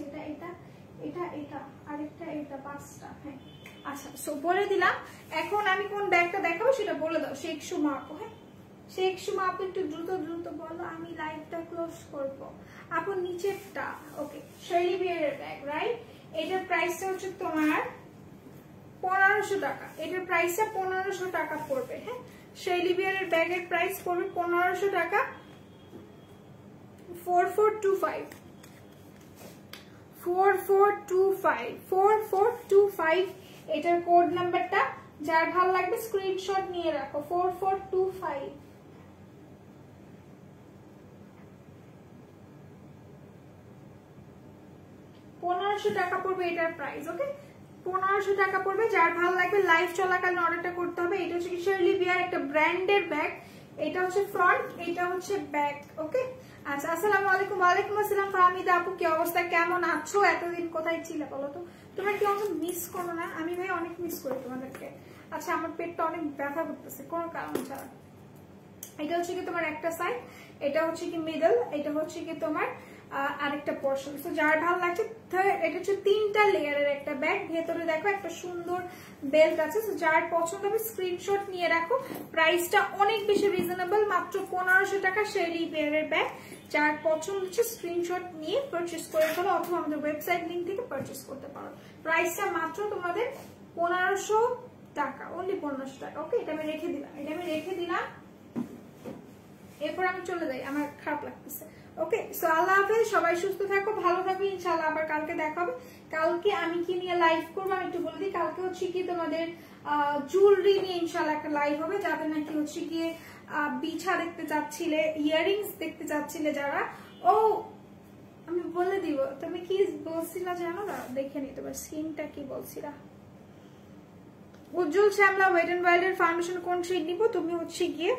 এটা আরেকটা, এটা 5টা। হ্যাঁ, আচ্ছা, সো বলে দিলাম। এখন আমি কোন ব্যাগটা দেখাবো সেটা বলে দাও, শেখ সুমা আপু। হ্যাঁ, শেখ সুমা আপু একটু দ্রুত দ্রুত বলো, আমি লাইভটা ক্লোজ করব। আপু নিচেরটা ওকে, শেরলি বিয়ারের ব্যাগ রাইট, এটার প্রাইসটা হচ্ছে তোমার 1500 টাকা। এটার প্রাইসটা 1500 টাকা পড়বে। হ্যাঁ, শেরলি বিয়ারের ব্যাগের প্রাইস পড়বে 1500 টাকা। 4425 4425 4425 এটার কোড নাম্বারটা। যার ভালো লাগবে স্ক্রিনশট নিয়ে রাখো। 4425 1500 টাকা পড়বে এটার প্রাইস। ওকে, 1500 টাকা পড়বে। যার ভালো লাগবে লাইভ চলাকালীন অর্ডারটা করতে হবে। এটা হচ্ছে শেরলি বিয়ার একটা ব্র্যান্ডের ব্যাগ। এটা হচ্ছে ফ্রন্ট, এটা হচ্ছে ব্যাক। ওকে, আচ্ছা আসসালামু আলাইকুম। ওয়ালাইকুম আসসালাম ফাহমিদা আপু, কি অবস্থা, কেমন আছো? এতদিন কোথায় ছিলে বলো তো? তোমরা কি আমাকে মিস করো না? আমি ভাই অনেক মিস করি তোমাদেরকে। আচ্ছা, আমার পেটটা অনেক ব্যথা করতেছে কোনো কারণ ছাড়া। এটা হচ্ছে কি তোমার একটা সাইড, এটা হচ্ছে কি মিডল, এটা হচ্ছে কি তোমার আরেকটা পোর্শন। তো যার ভালো লাগছে, এটা হচ্ছে 3টা লেয়ারের একটা ব্যাগ। ভেতরে দেখো একটা সুন্দর বেল্ট আছে। তো যার পছন্দ হবে স্ক্রিনশট নিয়ে রাখো। প্রাইসটা অনেক বেশি রিজনেবল, মাত্র 1500 টাকা শেরলি বিয়ারের ব্যাগ। যার পছন্দ হচ্ছে স্ক্রিনশট নিয়ে পারচেজ করে ফেলো, অথবা আমাদের ওয়েবসাইট লিংক থেকে পারচেজ করতে পারো। প্রাইসটা মাত্র তোমাদের 1500 টাকা, অনলি 1500 টাকা। ওকে, এটা আমি রেখে দিলাম, এরপর আমি চলে যাই, আমার খারাপ লাগতেছে। ওকে, সো আল্লাহ হাফেজ, সবাই সুস্থ থাকো, ভালো থাকো। ইনশাআল্লাহ আবার কালকে দেখা হবে। কালকে আমি কি নিয়ে লাইভ করবো আমি একটু বলে দিই। কালকে হচ্ছে কি তোমাদের জুয়েলারি নিয়ে ইনশাআল্লাহ একটা লাইভ হবে। যাদের নাকি হচ্ছে গিয়ে বিছা দেখতে চাচ্ছিলে, ইয়াররিংস দেখতে চাচ্ছিলে যারা, ও আমি বলে দিব। তুমি কি বলছিলা জানো না? দেখে নি তোমার স্কিনটা কি বলছিলা। উজ্জ্বল শ্যামলা ওয়েট এন্ড ওয়াইল্ড এর ফাউন্ডেশন কোন শেড নিব? তুমি হচ্ছে গিয়ে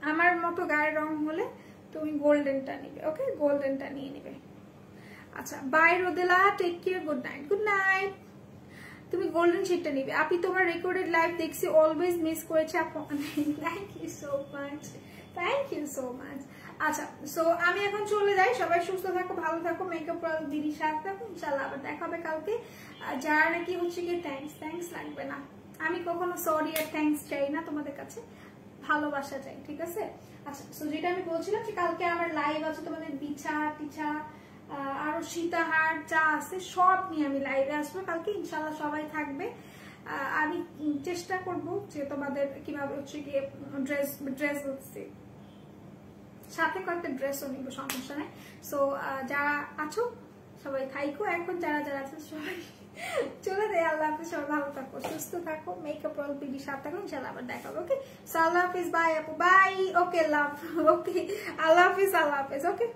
আমার মতো গায়ের রং হলে তুমি গোল্ডেনটা নিবে। ওকে, গোল্ডেনটা নিয়ে নিবে। আচ্ছা, bye Rodela, take care, good night. Good night. তুমি গোল্ডেন শেডটা নিবে। আপনি তোমার রেকর্ডেড লাইভ দেখছি, অলওয়েজ মিস করেছে আপু। Thank you so much, thank you so much. আচ্ছা, সো আমি এখন চলে যাই। সবাই সুস্থ থাকো, ভালো থাকো, মেকআপ দিদির সাথে থাকো। ইনশাআল্লাহ আবার দেখা হবে কালকে। যারা নাকি হচ্ছে গিয়ে থ্যাঙ্কস লাগবে না, আমি কখনো সরি আর থ্যাঙ্কস চাই না তোমাদের কাছে, ভালোবাসা চাই, ঠিক আছে? আচ্ছা, সো যেটা আমি বলছিলাম যে কালকে আমার লাইভ আছে তোমাদের বিছা টিছা আরো সীতাহার যা আছে সব নিয়ে আমি লাইভে আসবো কালকে। ইনশাআল্লাহ সবাই থাকবে। আমি চেষ্টা করব যে তোমাদের কিভাবে হচ্ছে গিয়ে ড্রেস হচ্ছে, সাথে কয়েকটা ড্রেসও নিব, সমস্যা নেই। সো যারা আছো সবাই থাইকো। এখন যারা আছে সবাই চলে যায়। আল্লাহ হাফিজ, সবাই ভালো থাকো, সুস্থ থাকো, মেকআপ রোল বিডি সাথে থাকো। ইনশাআল্লাহ আবার দেখা হবে। ওকে, সো আল্লাহ হাফিজ, বাই আপু, বাই। ওকে, লাভ। ওকে, আল্লাহ হাফিজ, ওকে।